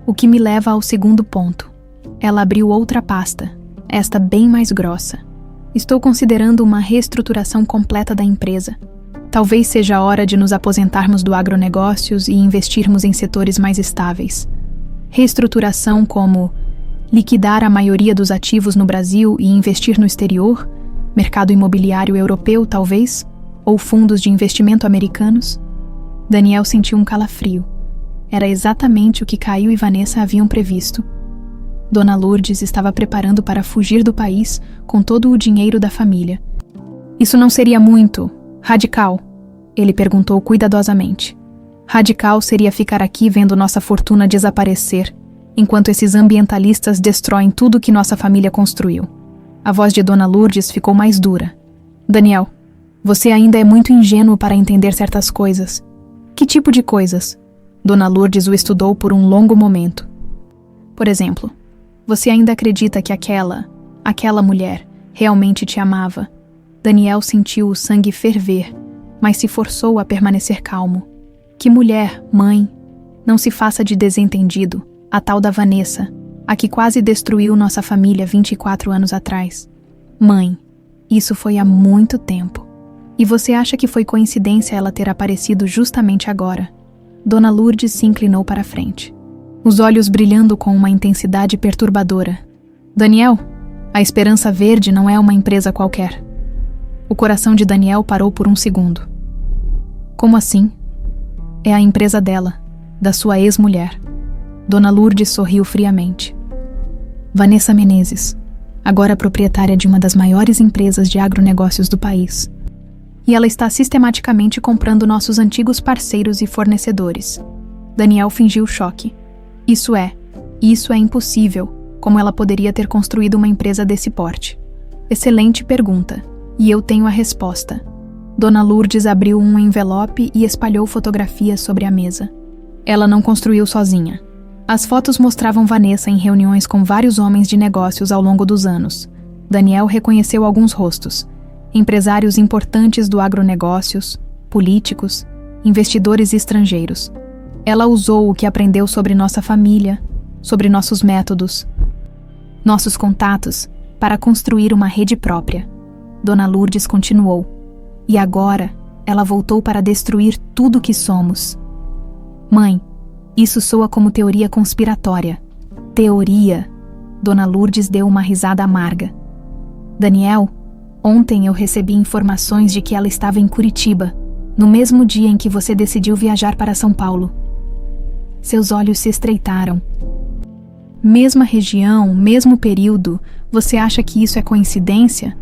O que me leva ao segundo ponto. Ela abriu outra pasta, esta bem mais grossa. Estou considerando uma reestruturação completa da empresa. Talvez seja a hora de nos aposentarmos do agronegócios e investirmos em setores mais estáveis. Reestruturação como liquidar a maioria dos ativos no Brasil e investir no exterior, mercado imobiliário europeu, talvez, ou fundos de investimento americanos. Daniel sentiu um calafrio. Era exatamente o que Caio e Vanessa haviam previsto. Dona Lourdes estava preparando para fugir do país com todo o dinheiro da família. Isso não seria muito radical? Ele perguntou cuidadosamente. Radical seria ficar aqui vendo nossa fortuna desaparecer, enquanto esses ambientalistas destroem tudo que nossa família construiu. A voz de Dona Lourdes ficou mais dura. Daniel, você ainda é muito ingênuo para entender certas coisas. Que tipo de coisas? Dona Lourdes o estudou por um longo momento. Por exemplo, você ainda acredita que aquela mulher realmente te amava? Daniel sentiu o sangue ferver, mas se forçou a permanecer calmo. Que mulher, mãe? Não se faça de desentendido, a tal da Vanessa, a que quase destruiu nossa família 24 anos atrás. Mãe, isso foi há muito tempo. E você acha que foi coincidência ela ter aparecido justamente agora? Dona Lourdes se inclinou para a frente, os olhos brilhando com uma intensidade perturbadora. Daniel, a Esperança Verde não é uma empresa qualquer. O coração de Daniel parou por um segundo. Como assim? É a empresa dela, da sua ex-mulher. Dona Lourdes sorriu friamente. Vanessa Menezes, agora proprietária de uma das maiores empresas de agronegócios do país. E ela está sistematicamente comprando nossos antigos parceiros e fornecedores. Daniel fingiu choque. Isso é impossível. Como ela poderia ter construído uma empresa desse porte? Excelente pergunta. E eu tenho a resposta. Dona Lourdes abriu um envelope e espalhou fotografias sobre a mesa. Ela não construiu sozinha. As fotos mostravam Vanessa em reuniões com vários homens de negócios ao longo dos anos. Daniel reconheceu alguns rostos. Empresários importantes do agronegócios, políticos, investidores estrangeiros. Ela usou o que aprendeu sobre nossa família, sobre nossos métodos, nossos contatos, para construir uma rede própria. Dona Lourdes continuou. E agora, ela voltou para destruir tudo que somos. Mãe, isso soa como teoria conspiratória. Teoria. Dona Lourdes deu uma risada amarga. Daniel, ontem eu recebi informações de que ela estava em Curitiba, no mesmo dia em que você decidiu viajar para São Paulo. Seus olhos se estreitaram. Mesma região, mesmo período, você acha que isso é coincidência?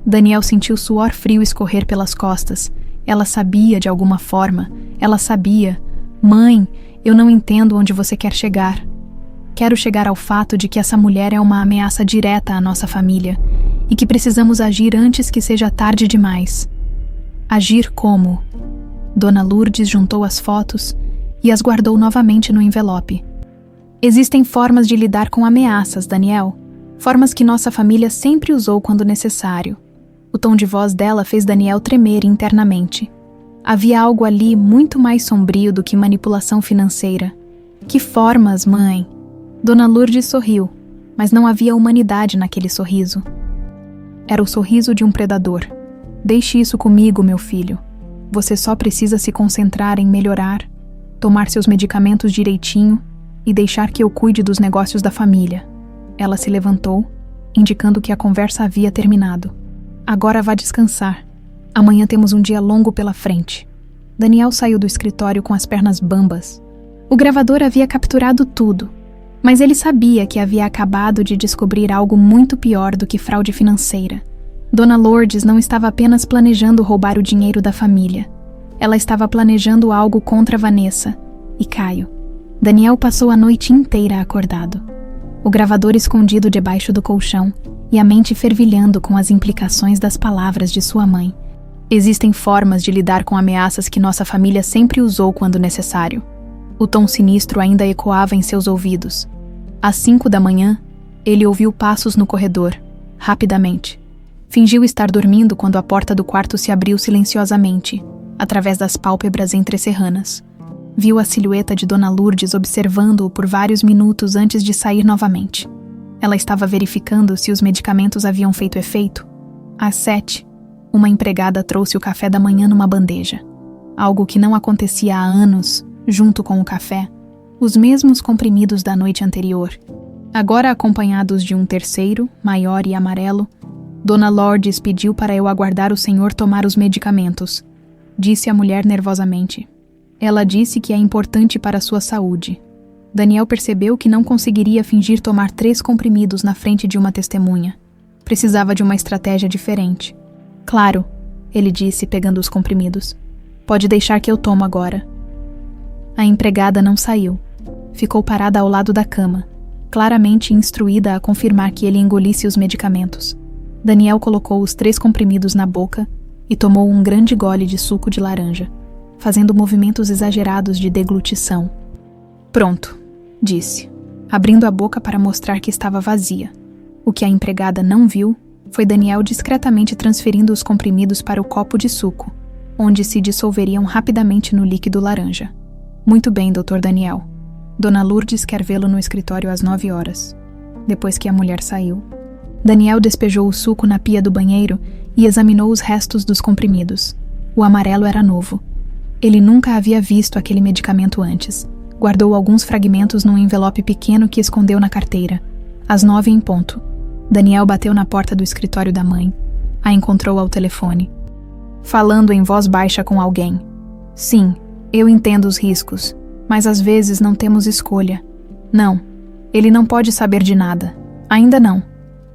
Daniel sentiu suor frio escorrer pelas costas. Ela sabia de alguma forma. Ela sabia. Mãe, eu não entendo onde você quer chegar. Quero chegar ao fato de que essa mulher é uma ameaça direta à nossa família e que precisamos agir antes que seja tarde demais. Agir como? Dona Lourdes juntou as fotos e as guardou novamente no envelope. Existem formas de lidar com ameaças, Daniel. Formas que nossa família sempre usou quando necessário. O tom de voz dela fez Daniel tremer internamente. Havia algo ali muito mais sombrio do que manipulação financeira. Que formas, mãe? Dona Lourdes sorriu, mas não havia humanidade naquele sorriso. Era o sorriso de um predador. Deixe isso comigo, meu filho. Você só precisa se concentrar em melhorar, tomar seus medicamentos direitinho e deixar que eu cuide dos negócios da família. Ela se levantou, indicando que a conversa havia terminado. Agora vá descansar. Amanhã temos um dia longo pela frente. Daniel saiu do escritório com as pernas bambas. O gravador havia capturado tudo, mas ele sabia que havia acabado de descobrir algo muito pior do que fraude financeira. Dona Lourdes não estava apenas planejando roubar o dinheiro da família. Ela estava planejando algo contra Vanessa e Caio. Daniel passou a noite inteira acordado. O gravador escondido debaixo do colchão e a mente fervilhando com as implicações das palavras de sua mãe. Existem formas de lidar com ameaças que nossa família sempre usou quando necessário. O tom sinistro ainda ecoava em seus ouvidos. Às 5 da manhã, ele ouviu passos no corredor, rapidamente. Fingiu estar dormindo quando a porta do quarto se abriu silenciosamente. através das pálpebras entrecerranas. Viu a silhueta de Dona Lourdes observando-o por vários minutos antes de sair novamente. Ela estava verificando se os medicamentos haviam feito efeito. Às 7, uma empregada trouxe o café da manhã numa bandeja. Algo que não acontecia há anos, junto com o café, os mesmos comprimidos da noite anterior. Agora acompanhados de um terceiro, maior e amarelo, Dona Lourdes pediu para eu aguardar o senhor tomar os medicamentos, disse a mulher nervosamente. Ela disse que é importante para a sua saúde. Daniel percebeu que não conseguiria fingir tomar 3 comprimidos na frente de uma testemunha. Precisava de uma estratégia diferente. Claro, ele disse, pegando os comprimidos. Pode deixar que eu tomo agora. A empregada não saiu. Ficou parada ao lado da cama, claramente instruída a confirmar que ele engolisse os medicamentos. Daniel colocou os 3 comprimidos na boca e tomou um grande gole de suco de laranja, fazendo movimentos exagerados de deglutição. Pronto, disse, abrindo a boca para mostrar que estava vazia. O que a empregada não viu foi Daniel discretamente transferindo os comprimidos para o copo de suco, onde se dissolveriam rapidamente no líquido laranja. Muito bem, Dr. Daniel. Dona Lourdes quer vê-lo no escritório às 9 horas. Depois que a mulher saiu, Daniel despejou o suco na pia do banheiro e examinou os restos dos comprimidos. O amarelo era novo. Ele nunca havia visto aquele medicamento antes. Guardou alguns fragmentos num envelope pequeno que escondeu na carteira. Às 9 em ponto, Daniel bateu na porta do escritório da mãe. A encontrou ao telefone, falando em voz baixa com alguém. Sim, eu entendo os riscos, mas às vezes não temos escolha. Não, ele não pode saber de nada. Ainda não.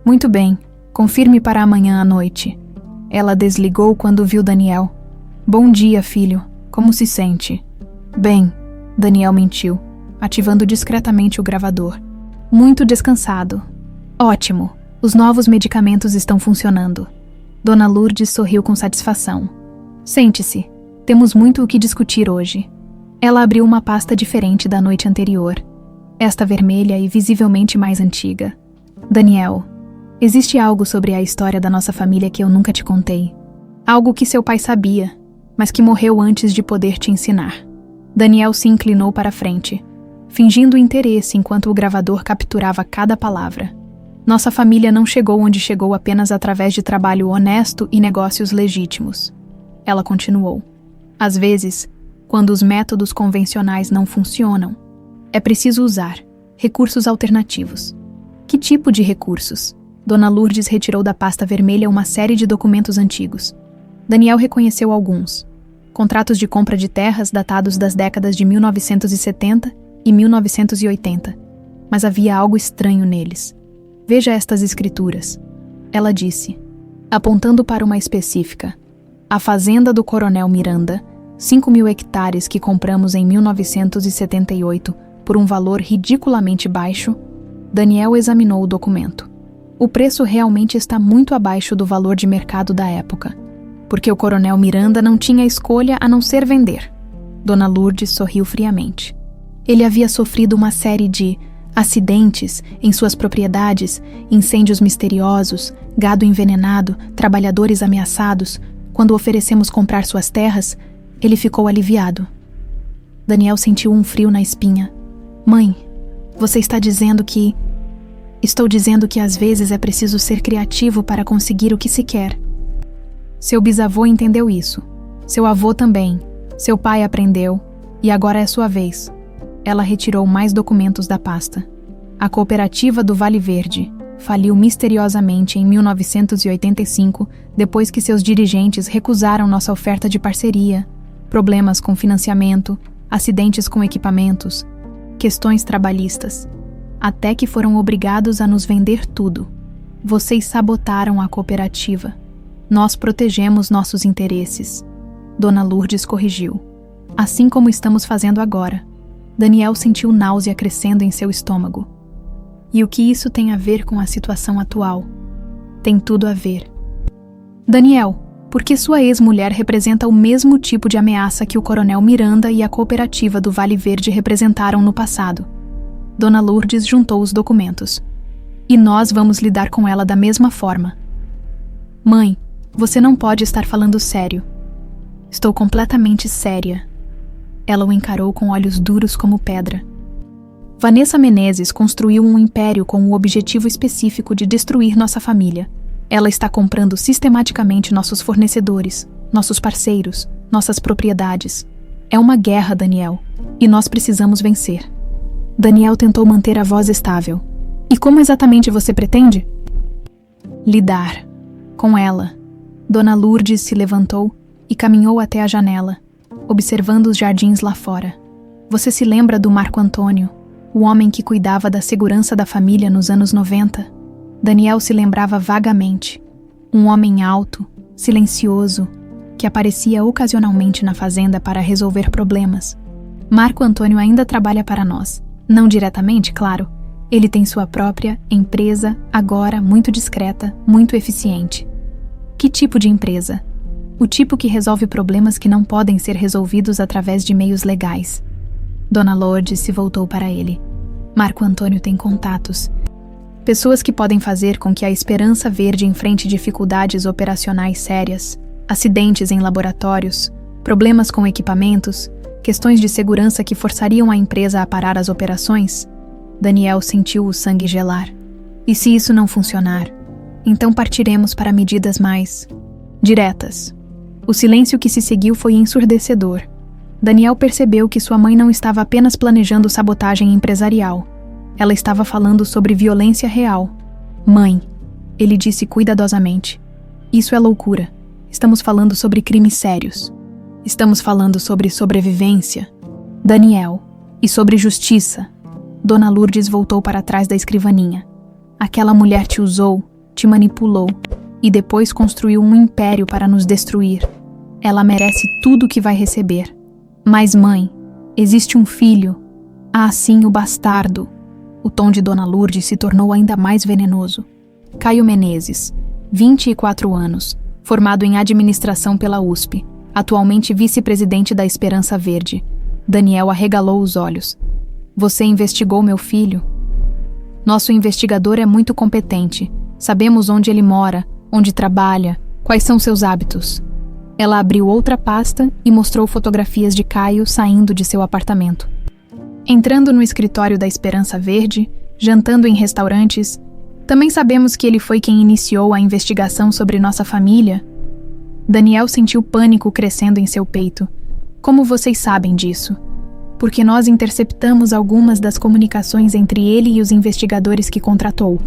Muito bem, confirme para amanhã à noite. Ela desligou quando viu Daniel. Bom dia, filho. Como se sente? Bem, Daniel mentiu, ativando discretamente o gravador. Muito descansado. Ótimo, os novos medicamentos estão funcionando. Dona Lourdes sorriu com satisfação. Sente-se, temos muito o que discutir hoje. Ela abriu uma pasta diferente da noite anterior. Esta vermelha e visivelmente mais antiga. Daniel, existe algo sobre a história da nossa família que eu nunca te contei. Algo que seu pai sabia, mas que morreu antes de poder te ensinar. Daniel se inclinou para a frente, fingindo interesse enquanto o gravador capturava cada palavra. Nossa família não chegou onde chegou apenas através de trabalho honesto e negócios legítimos. Ela continuou. Às vezes, quando os métodos convencionais não funcionam, é preciso usar recursos alternativos. Que tipo de recursos? Dona Lourdes retirou da pasta vermelha uma série de documentos antigos. Daniel reconheceu alguns. Contratos de compra de terras datados das décadas de 1970 e 1980. Mas havia algo estranho neles. Veja estas escrituras. Ela disse, apontando para uma específica. A fazenda do Coronel Miranda, 5.000 hectares que compramos em 1978 por um valor ridiculamente baixo. Daniel examinou o documento. O preço realmente está muito abaixo do valor de mercado da época, porque o Coronel Miranda não tinha escolha a não ser vender. Dona Lourdes sorriu friamente. Ele havia sofrido uma série de acidentes em suas propriedades, incêndios misteriosos, gado envenenado, trabalhadores ameaçados. Quando oferecemos comprar suas terras, ele ficou aliviado. Daniel sentiu um frio na espinha. Mãe, você está dizendo que... Estou dizendo que às vezes é preciso ser criativo para conseguir o que se quer. Seu bisavô entendeu isso. Seu avô também. Seu pai aprendeu. E agora é sua vez. Ela retirou mais documentos da pasta. A cooperativa do Vale Verde faliu misteriosamente em 1985, depois que seus dirigentes recusaram nossa oferta de parceria, problemas com financiamento, acidentes com equipamentos, questões trabalhistas, até que foram obrigados a nos vender tudo. Vocês sabotaram a cooperativa. Nós protegemos nossos interesses. Dona Lourdes corrigiu. Assim como estamos fazendo agora. Daniel sentiu náusea crescendo em seu estômago. E o que isso tem a ver com a situação atual? Tem tudo a ver. Daniel, por que sua ex-mulher representa o mesmo tipo de ameaça que o Coronel Miranda e a cooperativa do Vale Verde representaram no passado? Dona Lourdes juntou os documentos. E nós vamos lidar com ela da mesma forma. Mãe, você não pode estar falando sério. Estou completamente séria. Ela o encarou com olhos duros como pedra. Vanessa Menezes construiu um império com o objetivo específico de destruir nossa família. Ela está comprando sistematicamente nossos fornecedores, nossos parceiros, nossas propriedades. É uma guerra, Daniel, e nós precisamos vencer. Daniel tentou manter a voz estável. E como exatamente você pretende? Lidar com ela. Dona Lourdes se levantou e caminhou até a janela, observando os jardins lá fora. Você se lembra do Marco Antônio, o homem que cuidava da segurança da família nos anos 90? Daniel se lembrava vagamente. Um homem alto, silencioso, que aparecia ocasionalmente na fazenda para resolver problemas. Marco Antônio ainda trabalha para nós. Não diretamente, claro. Ele tem sua própria empresa, agora muito discreta, muito eficiente. Que tipo de empresa? O tipo que resolve problemas que não podem ser resolvidos através de meios legais. Dona Lourdes se voltou para ele. Marco Antônio tem contatos. Pessoas que podem fazer com que a Esperança Verde enfrente dificuldades operacionais sérias, acidentes em laboratórios, problemas com equipamentos, questões de segurança que forçariam a empresa a parar as operações. Daniel sentiu o sangue gelar. E se isso não funcionar, então partiremos para medidas mais diretas. O silêncio que se seguiu foi ensurdecedor. Daniel percebeu que sua mãe não estava apenas planejando sabotagem empresarial. Ela estava falando sobre violência real. Mãe, ele disse cuidadosamente, isso é loucura. Estamos falando sobre crimes sérios. Estamos falando sobre sobrevivência. Daniel, e sobre justiça. Dona Lourdes voltou para trás da escrivaninha. Aquela mulher te usou, te manipulou e depois construiu um império para nos destruir. Ela merece tudo o que vai receber. Mas, mãe, existe um filho. Ah, sim, o bastardo. O tom de Dona Lourdes se tornou ainda mais venenoso. Caio Menezes, 24 anos, formado em administração pela USP, atualmente vice-presidente da Esperança Verde. Daniel arregalou os olhos. Você investigou meu filho? Nosso investigador é muito competente. Sabemos onde ele mora, onde trabalha, quais são seus hábitos. Ela abriu outra pasta e mostrou fotografias de Caio saindo de seu apartamento. Entrando no escritório da Esperança Verde, jantando em restaurantes. Também sabemos que ele foi quem iniciou a investigação sobre nossa família. Daniel sentiu pânico crescendo em seu peito. Como vocês sabem disso? Porque nós interceptamos algumas das comunicações entre ele e os investigadores que contratou.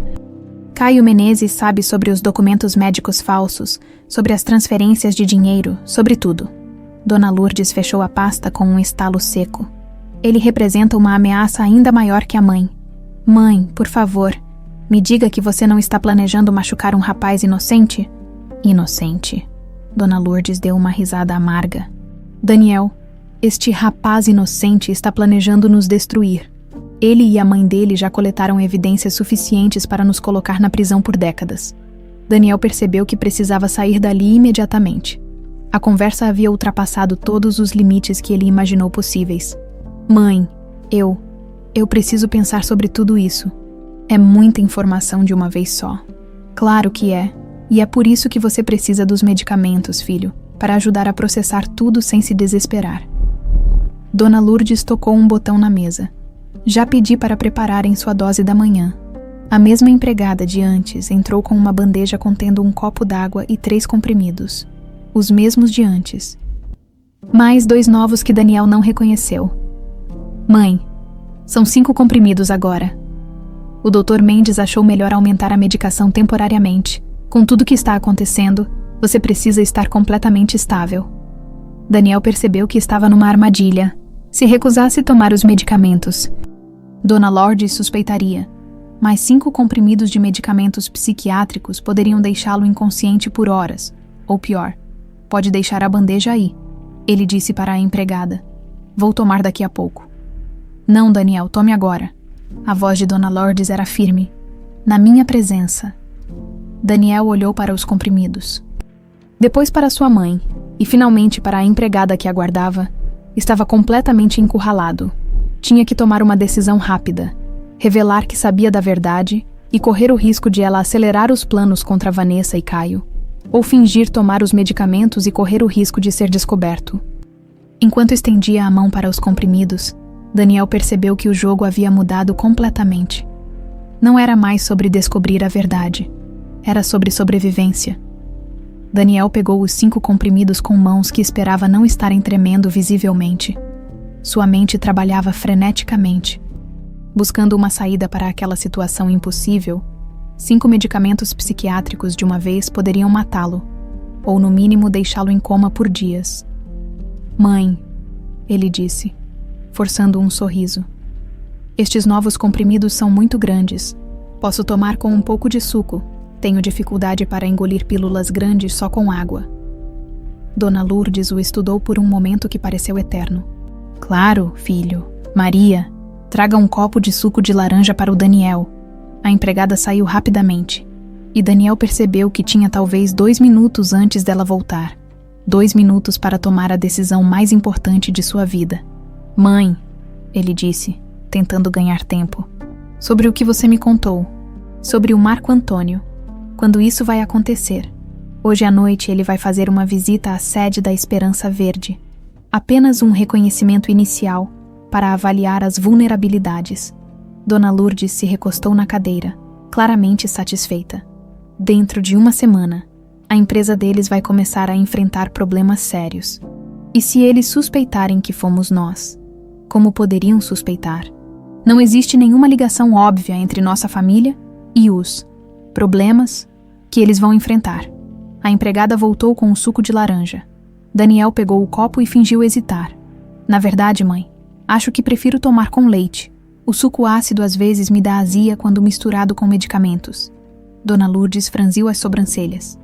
Caio Menezes sabe sobre os documentos médicos falsos, sobre as transferências de dinheiro, sobre tudo. Dona Lourdes fechou a pasta com um estalo seco. Ele representa uma ameaça ainda maior que a mãe. Mãe, por favor, me diga que você não está planejando machucar um rapaz inocente? Inocente. Dona Lourdes deu uma risada amarga. Daniel, este rapaz inocente está planejando nos destruir. Ele e a mãe dele já coletaram evidências suficientes para nos colocar na prisão por décadas. Daniel percebeu que precisava sair dali imediatamente. A conversa havia ultrapassado todos os limites que ele imaginou possíveis. Mãe, eu preciso pensar sobre tudo isso. É muita informação de uma vez só. Claro que é. E é por isso que você precisa dos medicamentos, filho, para ajudar a processar tudo sem se desesperar. Dona Lourdes tocou um botão na mesa. Já pedi para prepararem sua dose da manhã. A mesma empregada de antes entrou com uma bandeja contendo um copo d'água e 3 comprimidos. Os mesmos de antes. Mais 2 novos que Daniel não reconheceu. Mãe, são 5 comprimidos agora. O Dr. Mendes achou melhor aumentar a medicação temporariamente. Com tudo que está acontecendo, você precisa estar completamente estável. Daniel percebeu que estava numa armadilha. Se recusasse tomar os medicamentos, Dona Lourdes suspeitaria. Mas 5 comprimidos de medicamentos psiquiátricos poderiam deixá-lo inconsciente por horas. Ou pior, pode deixar a bandeja aí, ele disse para a empregada. Vou tomar daqui a pouco. Não, Daniel, tome agora. A voz de Dona Lourdes era firme. Na minha presença. Daniel olhou para os comprimidos. Depois para sua mãe, e finalmente para a empregada que aguardava. Estava completamente encurralado. Tinha que tomar uma decisão rápida. Revelar que sabia da verdade e correr o risco de ela acelerar os planos contra Vanessa e Caio. ou fingir tomar os medicamentos e correr o risco de ser descoberto. Enquanto estendia a mão para os comprimidos, Daniel percebeu que o jogo havia mudado completamente. Não era mais sobre descobrir a verdade, era sobre sobrevivência. Daniel pegou os 5 comprimidos com mãos que esperava não estarem tremendo visivelmente. Sua mente trabalhava freneticamente, buscando uma saída para aquela situação impossível. 5 medicamentos psiquiátricos de uma vez poderiam matá-lo, ou no mínimo deixá-lo em coma por dias. "Mãe", ele disse, forçando um sorriso. "Estes novos comprimidos são muito grandes. Posso tomar com um pouco de suco. Tenho dificuldade para engolir pílulas grandes só com água." Dona Lourdes o estudou por um momento que pareceu eterno. "Claro, filho. Maria, traga um copo de suco de laranja para o Daniel." A empregada saiu rapidamente, e Daniel percebeu que tinha talvez 2 minutos antes dela voltar. 2 minutos para tomar a decisão mais importante de sua vida. "Mãe", ele disse, tentando ganhar tempo. "Sobre o que você me contou. Sobre o Marco Antônio. Quando isso vai acontecer? Hoje à noite ele vai fazer uma visita à sede da Esperança Verde. Apenas um reconhecimento inicial para avaliar as vulnerabilidades." Dona Lourdes se recostou na cadeira, claramente satisfeita. "Dentro de 1 semana, a empresa deles vai começar a enfrentar problemas sérios. E se eles suspeitarem que fomos nós? Como poderiam suspeitar? Não existe nenhuma ligação óbvia entre nossa família e os problemas que eles vão enfrentar." A empregada voltou com o suco de laranja. Daniel pegou o copo e fingiu hesitar. "Na verdade, mãe, acho que prefiro tomar com leite. O suco ácido às vezes me dá azia quando misturado com medicamentos." Dona Lourdes franziu as sobrancelhas.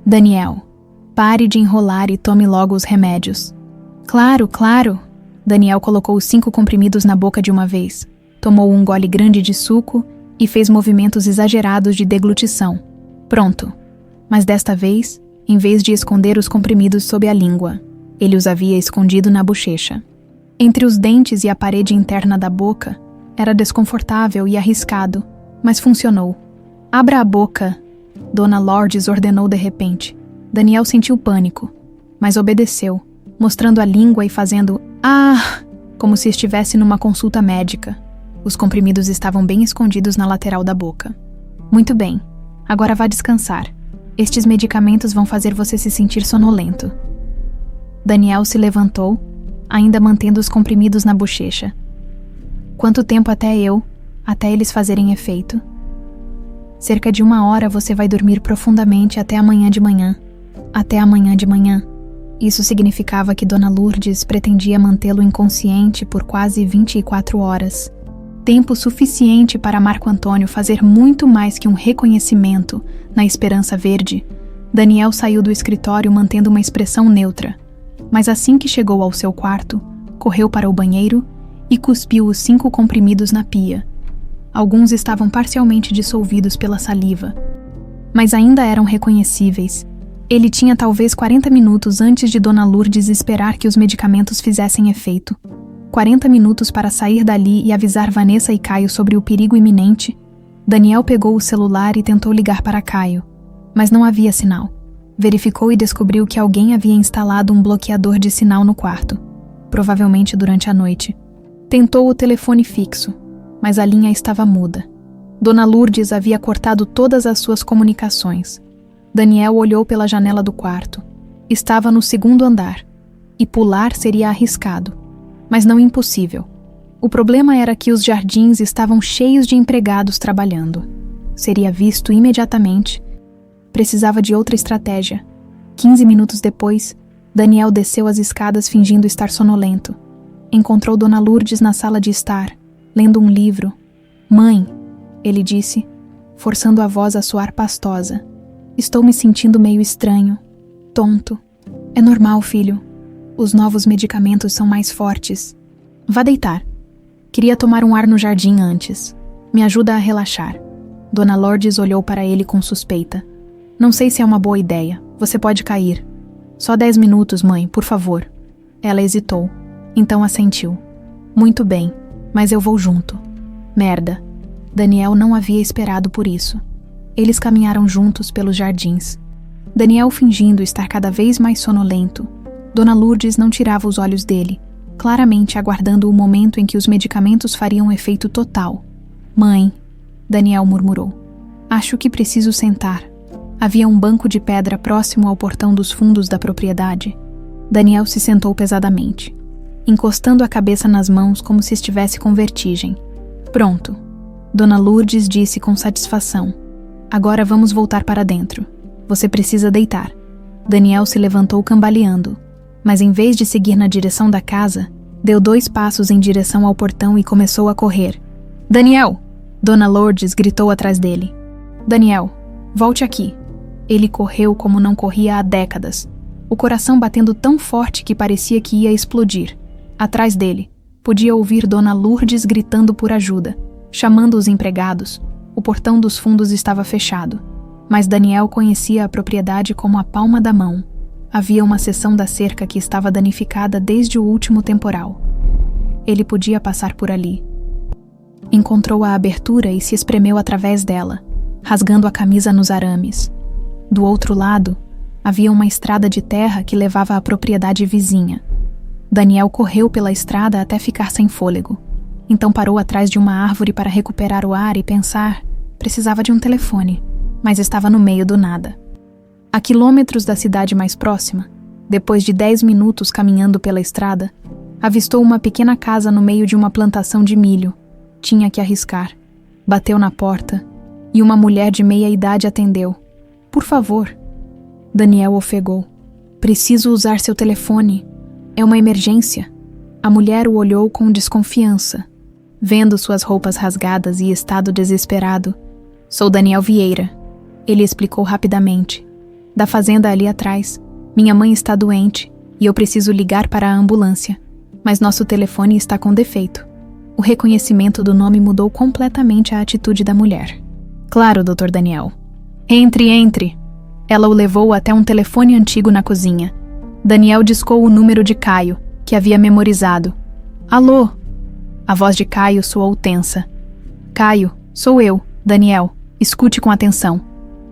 "Daniel, pare de enrolar e tome logo os remédios." "Claro, claro." Daniel colocou os 5 comprimidos na boca de uma vez, tomou um gole grande de suco e fez movimentos exagerados de deglutição. Pronto. Mas desta vez, em vez de esconder os comprimidos sob a língua, ele os havia escondido na bochecha. Entre os dentes e a parede interna da boca, era desconfortável e arriscado, mas funcionou. "Abra a boca", Dona Lourdes ordenou de repente. Daniel sentiu pânico, mas obedeceu, mostrando a língua e fazendo "ah", como se estivesse numa consulta médica. Os comprimidos estavam bem escondidos na lateral da boca. "Muito bem, agora vá descansar. Estes medicamentos vão fazer você se sentir sonolento." Daniel se levantou, ainda mantendo os comprimidos na bochecha. "Quanto tempo até eles fazerem efeito?" "Cerca de 1 hora você vai dormir profundamente até amanhã de manhã." Até amanhã de manhã. Isso significava que Dona Lourdes pretendia mantê-lo inconsciente por quase 24 horas. Tempo suficiente para Marco Antônio fazer muito mais que um reconhecimento na Esperança Verde. Daniel saiu do escritório mantendo uma expressão neutra, mas assim que chegou ao seu quarto, correu para o banheiro e cuspiu os 5 comprimidos na pia. Alguns estavam parcialmente dissolvidos pela saliva, mas ainda eram reconhecíveis. Ele tinha talvez 40 minutos antes de Dona Lourdes esperar que os medicamentos fizessem efeito. 40 minutos para sair dali e avisar Vanessa e Caio sobre o perigo iminente. Daniel pegou o celular e tentou ligar para Caio, mas não havia sinal. Verificou e descobriu que alguém havia instalado um bloqueador de sinal no quarto, provavelmente durante a noite. Tentou o telefone fixo, mas a linha estava muda. Dona Lourdes havia cortado todas as suas comunicações. Daniel olhou pela janela do quarto. Estava no 2º andar, e pular seria arriscado, mas não impossível. O problema era que os jardins estavam cheios de empregados trabalhando. Seria visto imediatamente. Precisava de outra estratégia. 15 minutos depois, Daniel desceu as escadas fingindo estar sonolento. Encontrou Dona Lourdes na sala de estar, lendo um livro. "Mãe", ele disse, forçando a voz a soar pastosa. "Estou me sentindo meio estranho, tonto." "É normal, filho. Os novos medicamentos são mais fortes. Vá deitar. Queria tomar um ar no jardim antes. Me ajuda a relaxar." Dona Lourdes olhou para ele com suspeita. "Não sei se é uma boa ideia. Você pode cair." "Só 10 minutos, mãe, por favor." Ela hesitou. Então assentiu. "Muito bem, mas eu vou junto." Merda. Daniel não havia esperado por isso. Eles caminharam juntos pelos jardins. Daniel fingindo estar cada vez mais sonolento. Dona Lourdes não tirava os olhos dele, claramente aguardando o momento em que os medicamentos fariam efeito total. Mãe, Daniel murmurou. Acho que preciso sentar. Havia um banco de pedra próximo ao portão dos fundos da propriedade. Daniel se sentou pesadamente, encostando a cabeça nas mãos como se estivesse com vertigem. Pronto. Dona Lourdes disse com satisfação. Agora vamos voltar para dentro. Você precisa deitar. Daniel se levantou cambaleando, mas em vez de seguir na direção da casa, deu 2 passos em direção ao portão e começou a correr. Daniel! Dona Lourdes gritou atrás dele. Daniel, volte aqui. Ele correu como não corria há décadas, o coração batendo tão forte que parecia que ia explodir. Atrás dele, podia ouvir Dona Lourdes gritando por ajuda, chamando os empregados. O portão dos fundos estava fechado, mas Daniel conhecia a propriedade como a palma da mão. Havia uma seção da cerca que estava danificada desde o último temporal. Ele podia passar por ali. Encontrou a abertura e se espremeu através dela, rasgando a camisa nos arames. Do outro lado, havia uma estrada de terra que levava à propriedade vizinha. Daniel correu pela estrada até ficar sem fôlego. Então parou atrás de uma árvore para recuperar o ar e pensar. Precisava de um telefone, mas estava no meio do nada. A quilômetros da cidade mais próxima, depois de 10 minutos caminhando pela estrada, avistou uma pequena casa no meio de uma plantação de milho. Tinha que arriscar. Bateu na porta e uma mulher de meia idade atendeu. Por favor. Daniel ofegou. Preciso usar seu telefone. É uma emergência. A mulher o olhou com desconfiança, vendo suas roupas rasgadas e estado desesperado. Sou Daniel Vieira. Ele explicou rapidamente. Da fazenda ali atrás. Minha mãe está doente e eu preciso ligar para a ambulância. Mas nosso telefone está com defeito. O reconhecimento do nome mudou completamente a atitude da mulher. Claro, Dr. Daniel. Entre. Ela o levou até um telefone antigo na cozinha. Daniel discou o número de Caio, que havia memorizado. Alô? A voz de Caio soou tensa. Caio, sou eu, Daniel. Escute com atenção.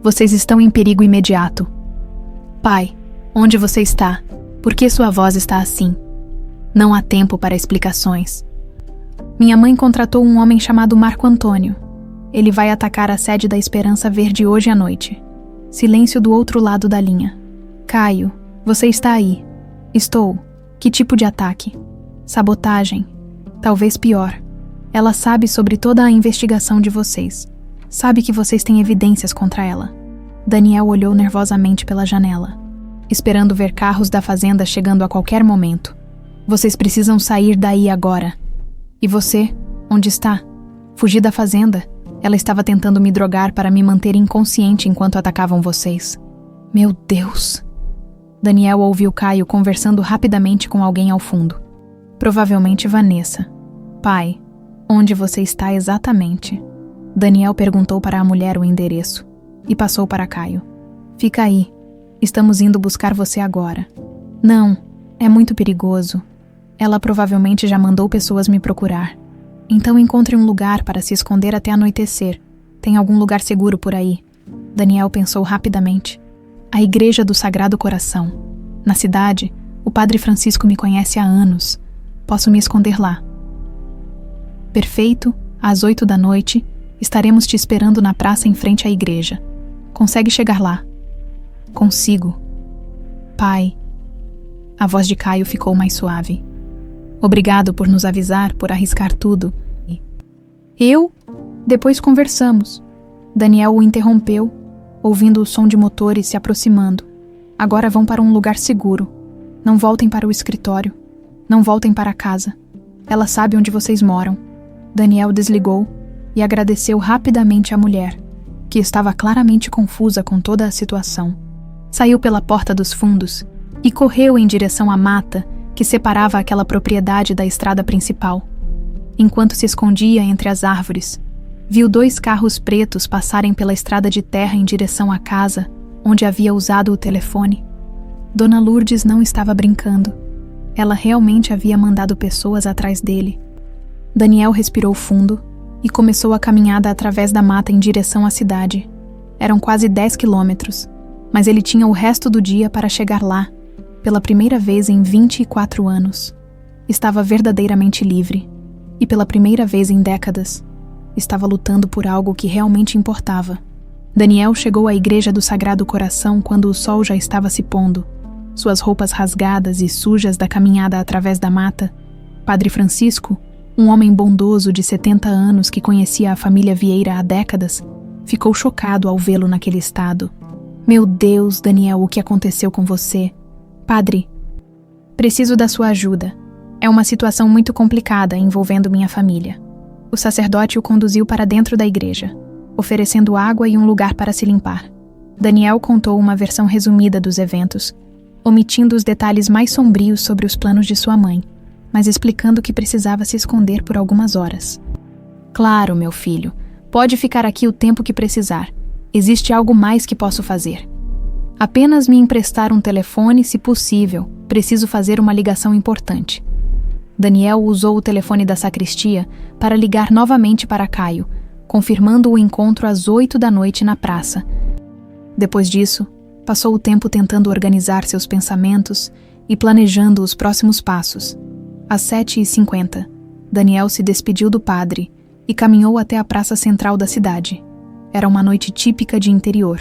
Vocês estão em perigo imediato. Pai, onde você está? Por que sua voz está assim? Não há tempo para explicações. Minha mãe contratou um homem chamado Marco Antônio. Ele vai atacar a sede da Esperança Verde hoje à noite. Silêncio do outro lado da linha. Caio, você está aí. Estou. Que tipo de ataque? Sabotagem. Talvez pior. Ela sabe sobre toda a investigação de vocês. Sabe que vocês têm evidências contra ela. Daniel olhou nervosamente pela janela, esperando ver carros da fazenda chegando a qualquer momento. Vocês precisam sair daí agora. E você? Onde está? Fugi da fazenda. Ela estava tentando me drogar para me manter inconsciente enquanto atacavam vocês. Meu Deus! Daniel ouviu Caio conversando rapidamente com alguém ao fundo. Provavelmente Vanessa. Pai, onde você está exatamente? Daniel perguntou para a mulher o endereço e passou para Caio. Fica aí. Estamos indo buscar você agora. Não, é muito perigoso. Ela provavelmente já mandou pessoas me procurar. Então encontre um lugar para se esconder até anoitecer. Tem algum lugar seguro por aí? Daniel pensou rapidamente. A Igreja do Sagrado Coração. Na cidade, o Padre Francisco me conhece há anos. Posso me esconder lá. Perfeito, às 8 da noite, estaremos te esperando na praça em frente à igreja. Consegue chegar lá? Consigo. Pai. A voz de Caio ficou mais suave. Obrigado por nos avisar, por arriscar tudo. Eu? Depois conversamos. Daniel o interrompeu, ouvindo o som de motores se aproximando. Agora vão para um lugar seguro. Não voltem para o escritório. Não voltem para casa. Ela sabe onde vocês moram. Daniel desligou e agradeceu rapidamente à mulher, que estava claramente confusa com toda a situação. Saiu pela porta dos fundos e correu em direção à mata que separava aquela propriedade da estrada principal. Enquanto se escondia entre as árvores, viu 2 carros pretos passarem pela estrada de terra em direção à casa onde havia usado o telefone. Dona Lourdes não estava brincando. Ela realmente havia mandado pessoas atrás dele. Daniel respirou fundo e começou a caminhada através da mata em direção à cidade. Eram quase 10 quilômetros. Mas ele tinha o resto do dia para chegar lá, pela primeira vez em 24 anos. Estava verdadeiramente livre, e pela primeira vez em décadas, estava lutando por algo que realmente importava. Daniel chegou à igreja do Sagrado Coração quando o sol já estava se pondo. Suas roupas rasgadas e sujas da caminhada através da mata, Padre Francisco, um homem bondoso de 70 anos que conhecia a família Vieira há décadas, ficou chocado ao vê-lo naquele estado. Meu Deus, Daniel, o que aconteceu com você? Padre, preciso da sua ajuda. É uma situação muito complicada envolvendo minha família. O sacerdote o conduziu para dentro da igreja, oferecendo água e um lugar para se limpar. Daniel contou uma versão resumida dos eventos, omitindo os detalhes mais sombrios sobre os planos de sua mãe, mas explicando que precisava se esconder por algumas horas. Claro, meu filho, pode ficar aqui o tempo que precisar. Existe algo mais que posso fazer. Apenas me emprestar um telefone, se possível. Preciso fazer uma ligação importante. Daniel usou o telefone da sacristia para ligar novamente para Caio, confirmando o encontro às 8 da noite na praça. Depois disso, passou o tempo tentando organizar seus pensamentos e planejando os próximos passos. Às 7h50, Daniel se despediu do padre e caminhou até a praça central da cidade. Era uma noite típica de interior.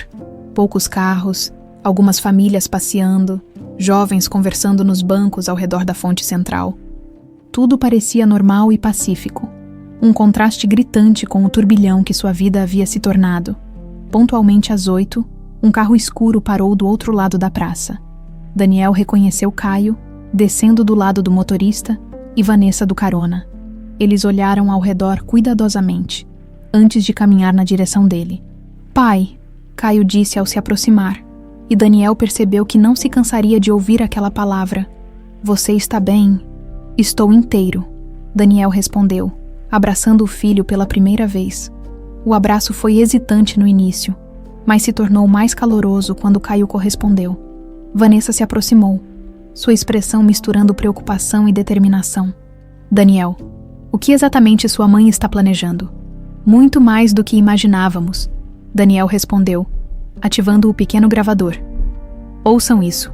Poucos carros, algumas famílias passeando, jovens conversando nos bancos ao redor da fonte central. Tudo parecia normal e pacífico. Um contraste gritante com o turbilhão que sua vida havia se tornado. Pontualmente às 8, um carro escuro parou do outro lado da praça. Daniel reconheceu Caio, descendo do lado do motorista, e Vanessa do carona. Eles olharam ao redor cuidadosamente, antes de caminhar na direção dele. Pai, Caio disse ao se aproximar, e Daniel percebeu que não se cansaria de ouvir aquela palavra. Você está bem? Estou inteiro, Daniel respondeu, abraçando o filho pela primeira vez. O abraço foi hesitante no início, mas se tornou mais caloroso quando Caio correspondeu. Vanessa se aproximou, sua expressão misturando preocupação e determinação. Daniel, o que exatamente sua mãe está planejando? Muito mais do que imaginávamos, Daniel respondeu, ativando o pequeno gravador. Ouçam isso.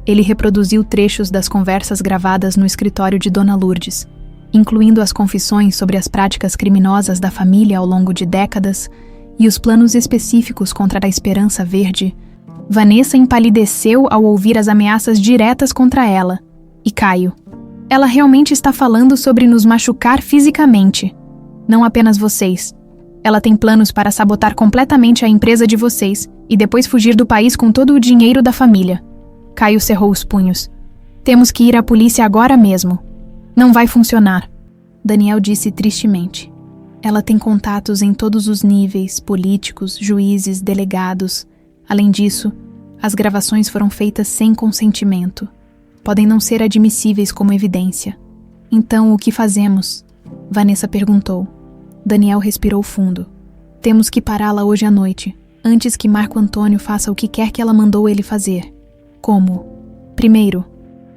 Ele reproduziu trechos das conversas gravadas no escritório de Dona Lourdes, incluindo as confissões sobre as práticas criminosas da família ao longo de décadas e os planos específicos contra a Esperança Verde. Vanessa empalideceu ao ouvir as ameaças diretas contra ela. E Caio, ela realmente está falando sobre nos machucar fisicamente. Não apenas vocês. Ela tem planos para sabotar completamente a empresa de vocês e depois fugir do país com todo o dinheiro da família. Caio cerrou os punhos. Temos que ir à polícia agora mesmo. Não vai funcionar, Daniel disse tristemente. Ela tem contatos em todos os níveis, políticos, juízes, delegados. Além disso, as gravações foram feitas sem consentimento. Podem não ser admissíveis como evidência. Então, o que fazemos? Vanessa perguntou. Daniel respirou fundo. Temos que pará-la hoje à noite, antes que Marco Antônio faça o que quer que ela mandou ele fazer. Como? Primeiro,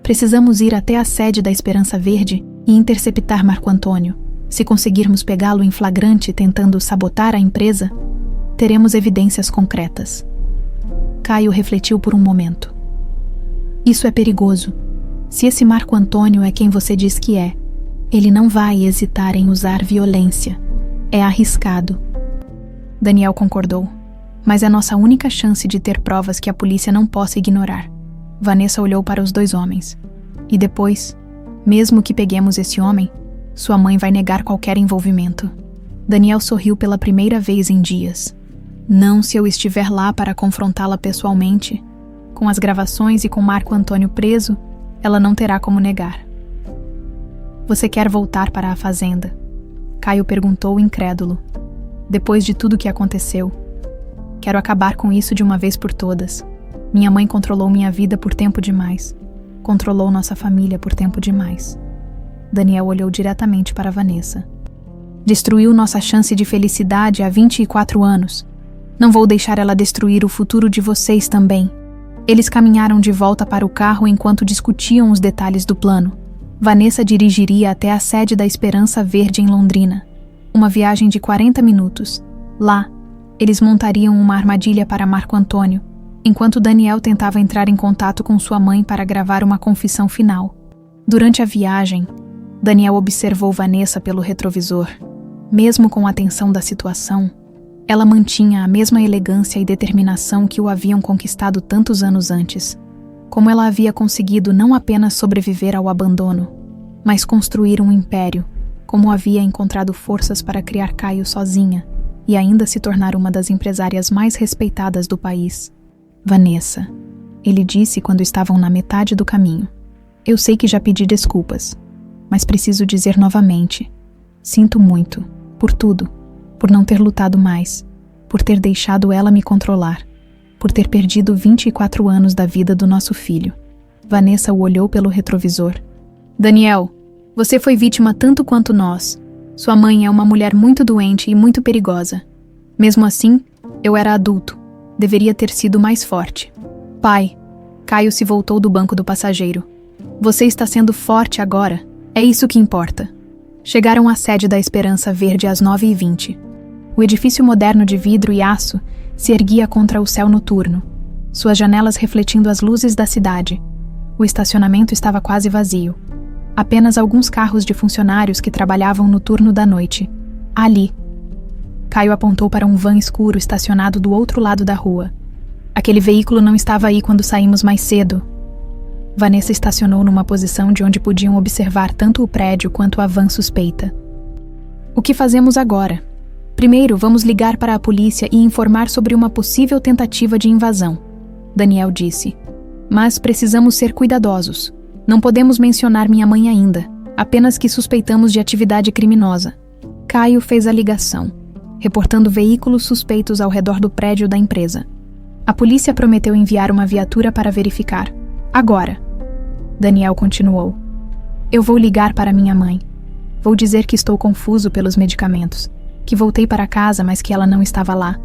precisamos ir até a sede da Esperança Verde e interceptar Marco Antônio. Se conseguirmos pegá-lo em flagrante tentando sabotar a empresa, teremos evidências concretas. Caio refletiu por um momento. Isso é perigoso. Se esse Marco Antônio é quem você diz que é, ele não vai hesitar em usar violência. É arriscado. Daniel concordou. Mas é nossa única chance de ter provas que a polícia não possa ignorar. Vanessa olhou para os dois homens. E depois, mesmo que peguemos esse homem, sua mãe vai negar qualquer envolvimento. Daniel sorriu pela primeira vez em dias. Não se eu estiver lá para confrontá-la pessoalmente. Com as gravações e com Marco Antônio preso, ela não terá como negar. Você quer voltar para a fazenda? Caio perguntou incrédulo. Depois de tudo que aconteceu. Quero acabar com isso de uma vez por todas. Minha mãe controlou minha vida por tempo demais. Controlou nossa família por tempo demais. Daniel olhou diretamente para Vanessa. Destruiu nossa chance de felicidade há 24 anos. Não vou deixar ela destruir o futuro de vocês também. Eles caminharam de volta para o carro enquanto discutiam os detalhes do plano. Vanessa dirigiria até a sede da Esperança Verde em Londrina. Uma viagem de 40 minutos. Lá, eles montariam uma armadilha para Marco Antônio, enquanto Daniel tentava entrar em contato com sua mãe para gravar uma confissão final. Durante a viagem, Daniel observou Vanessa pelo retrovisor. Mesmo com a tensão da situação, ela mantinha a mesma elegância e determinação que o haviam conquistado tantos anos antes. Como ela havia conseguido não apenas sobreviver ao abandono, mas construir um império, como havia encontrado forças para criar Caio sozinha e ainda se tornar uma das empresárias mais respeitadas do país. Vanessa, ele disse quando estavam na metade do caminho. Eu sei que já pedi desculpas, mas preciso dizer novamente. Sinto muito, por tudo, por não ter lutado mais, por ter deixado ela me controlar, por ter perdido 24 anos da vida do nosso filho. Vanessa o olhou pelo retrovisor. Daniel, você foi vítima tanto quanto nós. Sua mãe é uma mulher muito doente e muito perigosa. Mesmo assim, eu era adulto. Deveria ter sido mais forte. Pai, Caio se voltou do banco do passageiro. Você está sendo forte agora. É isso que importa. Chegaram à sede da Esperança Verde às 9h20. O edifício moderno de vidro e aço se erguia contra o céu noturno, suas janelas refletindo as luzes da cidade. O estacionamento estava quase vazio. Apenas alguns carros de funcionários que trabalhavam no turno da noite. Ali. Caio apontou para um van escuro estacionado do outro lado da rua. Aquele veículo não estava aí quando saímos mais cedo. Vanessa estacionou numa posição de onde podiam observar tanto o prédio quanto a van suspeita. O que fazemos agora? Primeiro, vamos ligar para a polícia e informar sobre uma possível tentativa de invasão, Daniel disse. Mas precisamos ser cuidadosos. Não podemos mencionar minha mãe ainda, apenas que suspeitamos de atividade criminosa. Caio fez a ligação, reportando veículos suspeitos ao redor do prédio da empresa. A polícia prometeu enviar uma viatura para verificar. Agora. Daniel continuou. Eu vou ligar para minha mãe. Vou dizer que estou confuso pelos medicamentos, que voltei para casa, mas que ela não estava lá.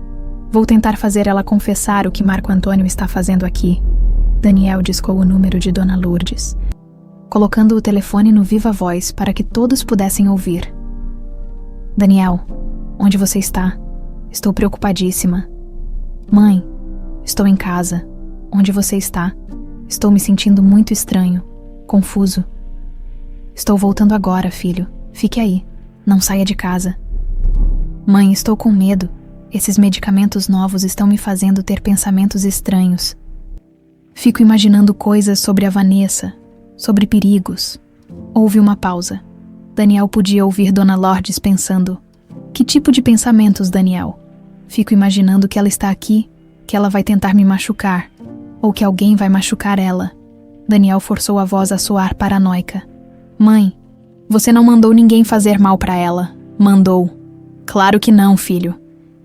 Vou tentar fazer ela confessar o que Marco Antônio está fazendo aqui. Daniel discou o número de Dona Lourdes, colocando o telefone no viva voz para que todos pudessem ouvir. Daniel, onde você está? Estou preocupadíssima. Mãe, estou em casa. Onde você está? Estou me sentindo muito estranho, confuso. Estou voltando agora, filho. Fique aí. Não saia de casa. Mãe, estou com medo. Esses medicamentos novos estão me fazendo ter pensamentos estranhos. Fico imaginando coisas sobre a Vanessa, sobre perigos. Houve uma pausa. Daniel podia ouvir Dona Lourdes pensando. Que tipo de pensamentos, Daniel? Fico imaginando que ela está aqui, que ela vai tentar me machucar, ou que alguém vai machucar ela. Daniel forçou a voz a soar paranoica. Mãe, você não mandou ninguém fazer mal para ela. Mandou. Claro que não, filho.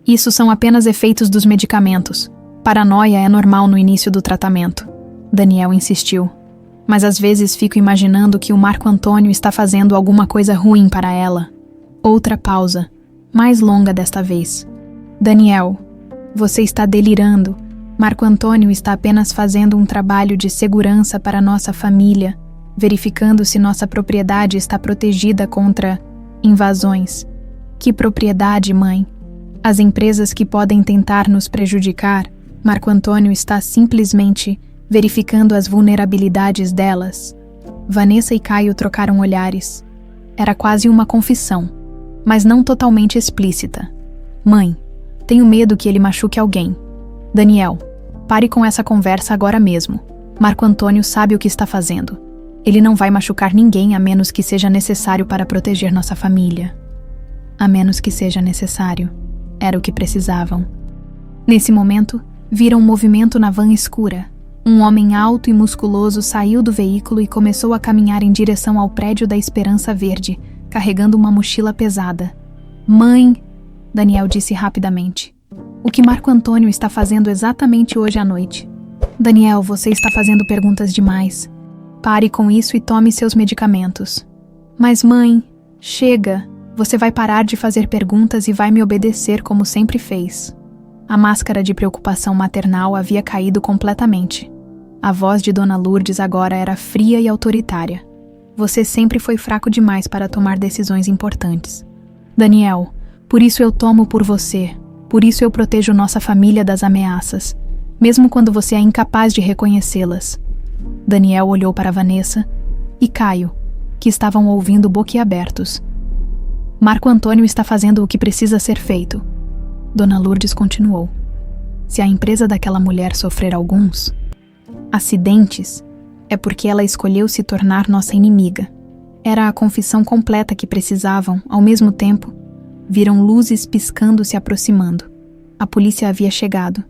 Isso são apenas efeitos dos medicamentos. Paranoia é normal no início do tratamento. Daniel insistiu. Mas às vezes fico imaginando que o Marco Antônio está fazendo alguma coisa ruim para ela. Outra pausa, mais longa desta vez. Daniel, você está delirando. Marco Antônio está apenas fazendo um trabalho de segurança para nossa família, verificando se nossa propriedade está protegida contra invasões. Que propriedade, mãe? As empresas que podem tentar nos prejudicar, Marco Antônio está simplesmente verificando as vulnerabilidades delas. Vanessa e Caio trocaram olhares. Era quase uma confissão, mas não totalmente explícita. Mãe, tenho medo que ele machuque alguém. Daniel, pare com essa conversa agora mesmo. Marco Antônio sabe o que está fazendo. Ele não vai machucar ninguém a menos que seja necessário para proteger nossa família. A menos que seja necessário. Era o que precisavam. Nesse momento, viram um movimento na van escura. Um homem alto e musculoso saiu do veículo e começou a caminhar em direção ao prédio da Esperança Verde, carregando uma mochila pesada. Mãe, Daniel disse rapidamente. O que Marco Antônio está fazendo exatamente hoje à noite? Daniel, você está fazendo perguntas demais. Pare com isso e tome seus medicamentos. Mas mãe, chega. Você vai parar de fazer perguntas e vai me obedecer como sempre fez. A máscara de preocupação maternal havia caído completamente. A voz de Dona Lourdes agora era fria e autoritária. Você sempre foi fraco demais para tomar decisões importantes. Daniel, por isso eu tomo por você. Por isso eu protejo nossa família das ameaças. mesmo quando você é incapaz de reconhecê-las. Daniel olhou para Vanessa e Caio, que estavam ouvindo boquiabertos. Marco Antônio está fazendo o que precisa ser feito. Dona Lourdes continuou. Se a empresa daquela mulher sofrer alguns acidentes, é porque ela escolheu se tornar nossa inimiga. Era a confissão completa que precisavam. Ao mesmo tempo, viram luzes piscando se aproximando. A polícia havia chegado.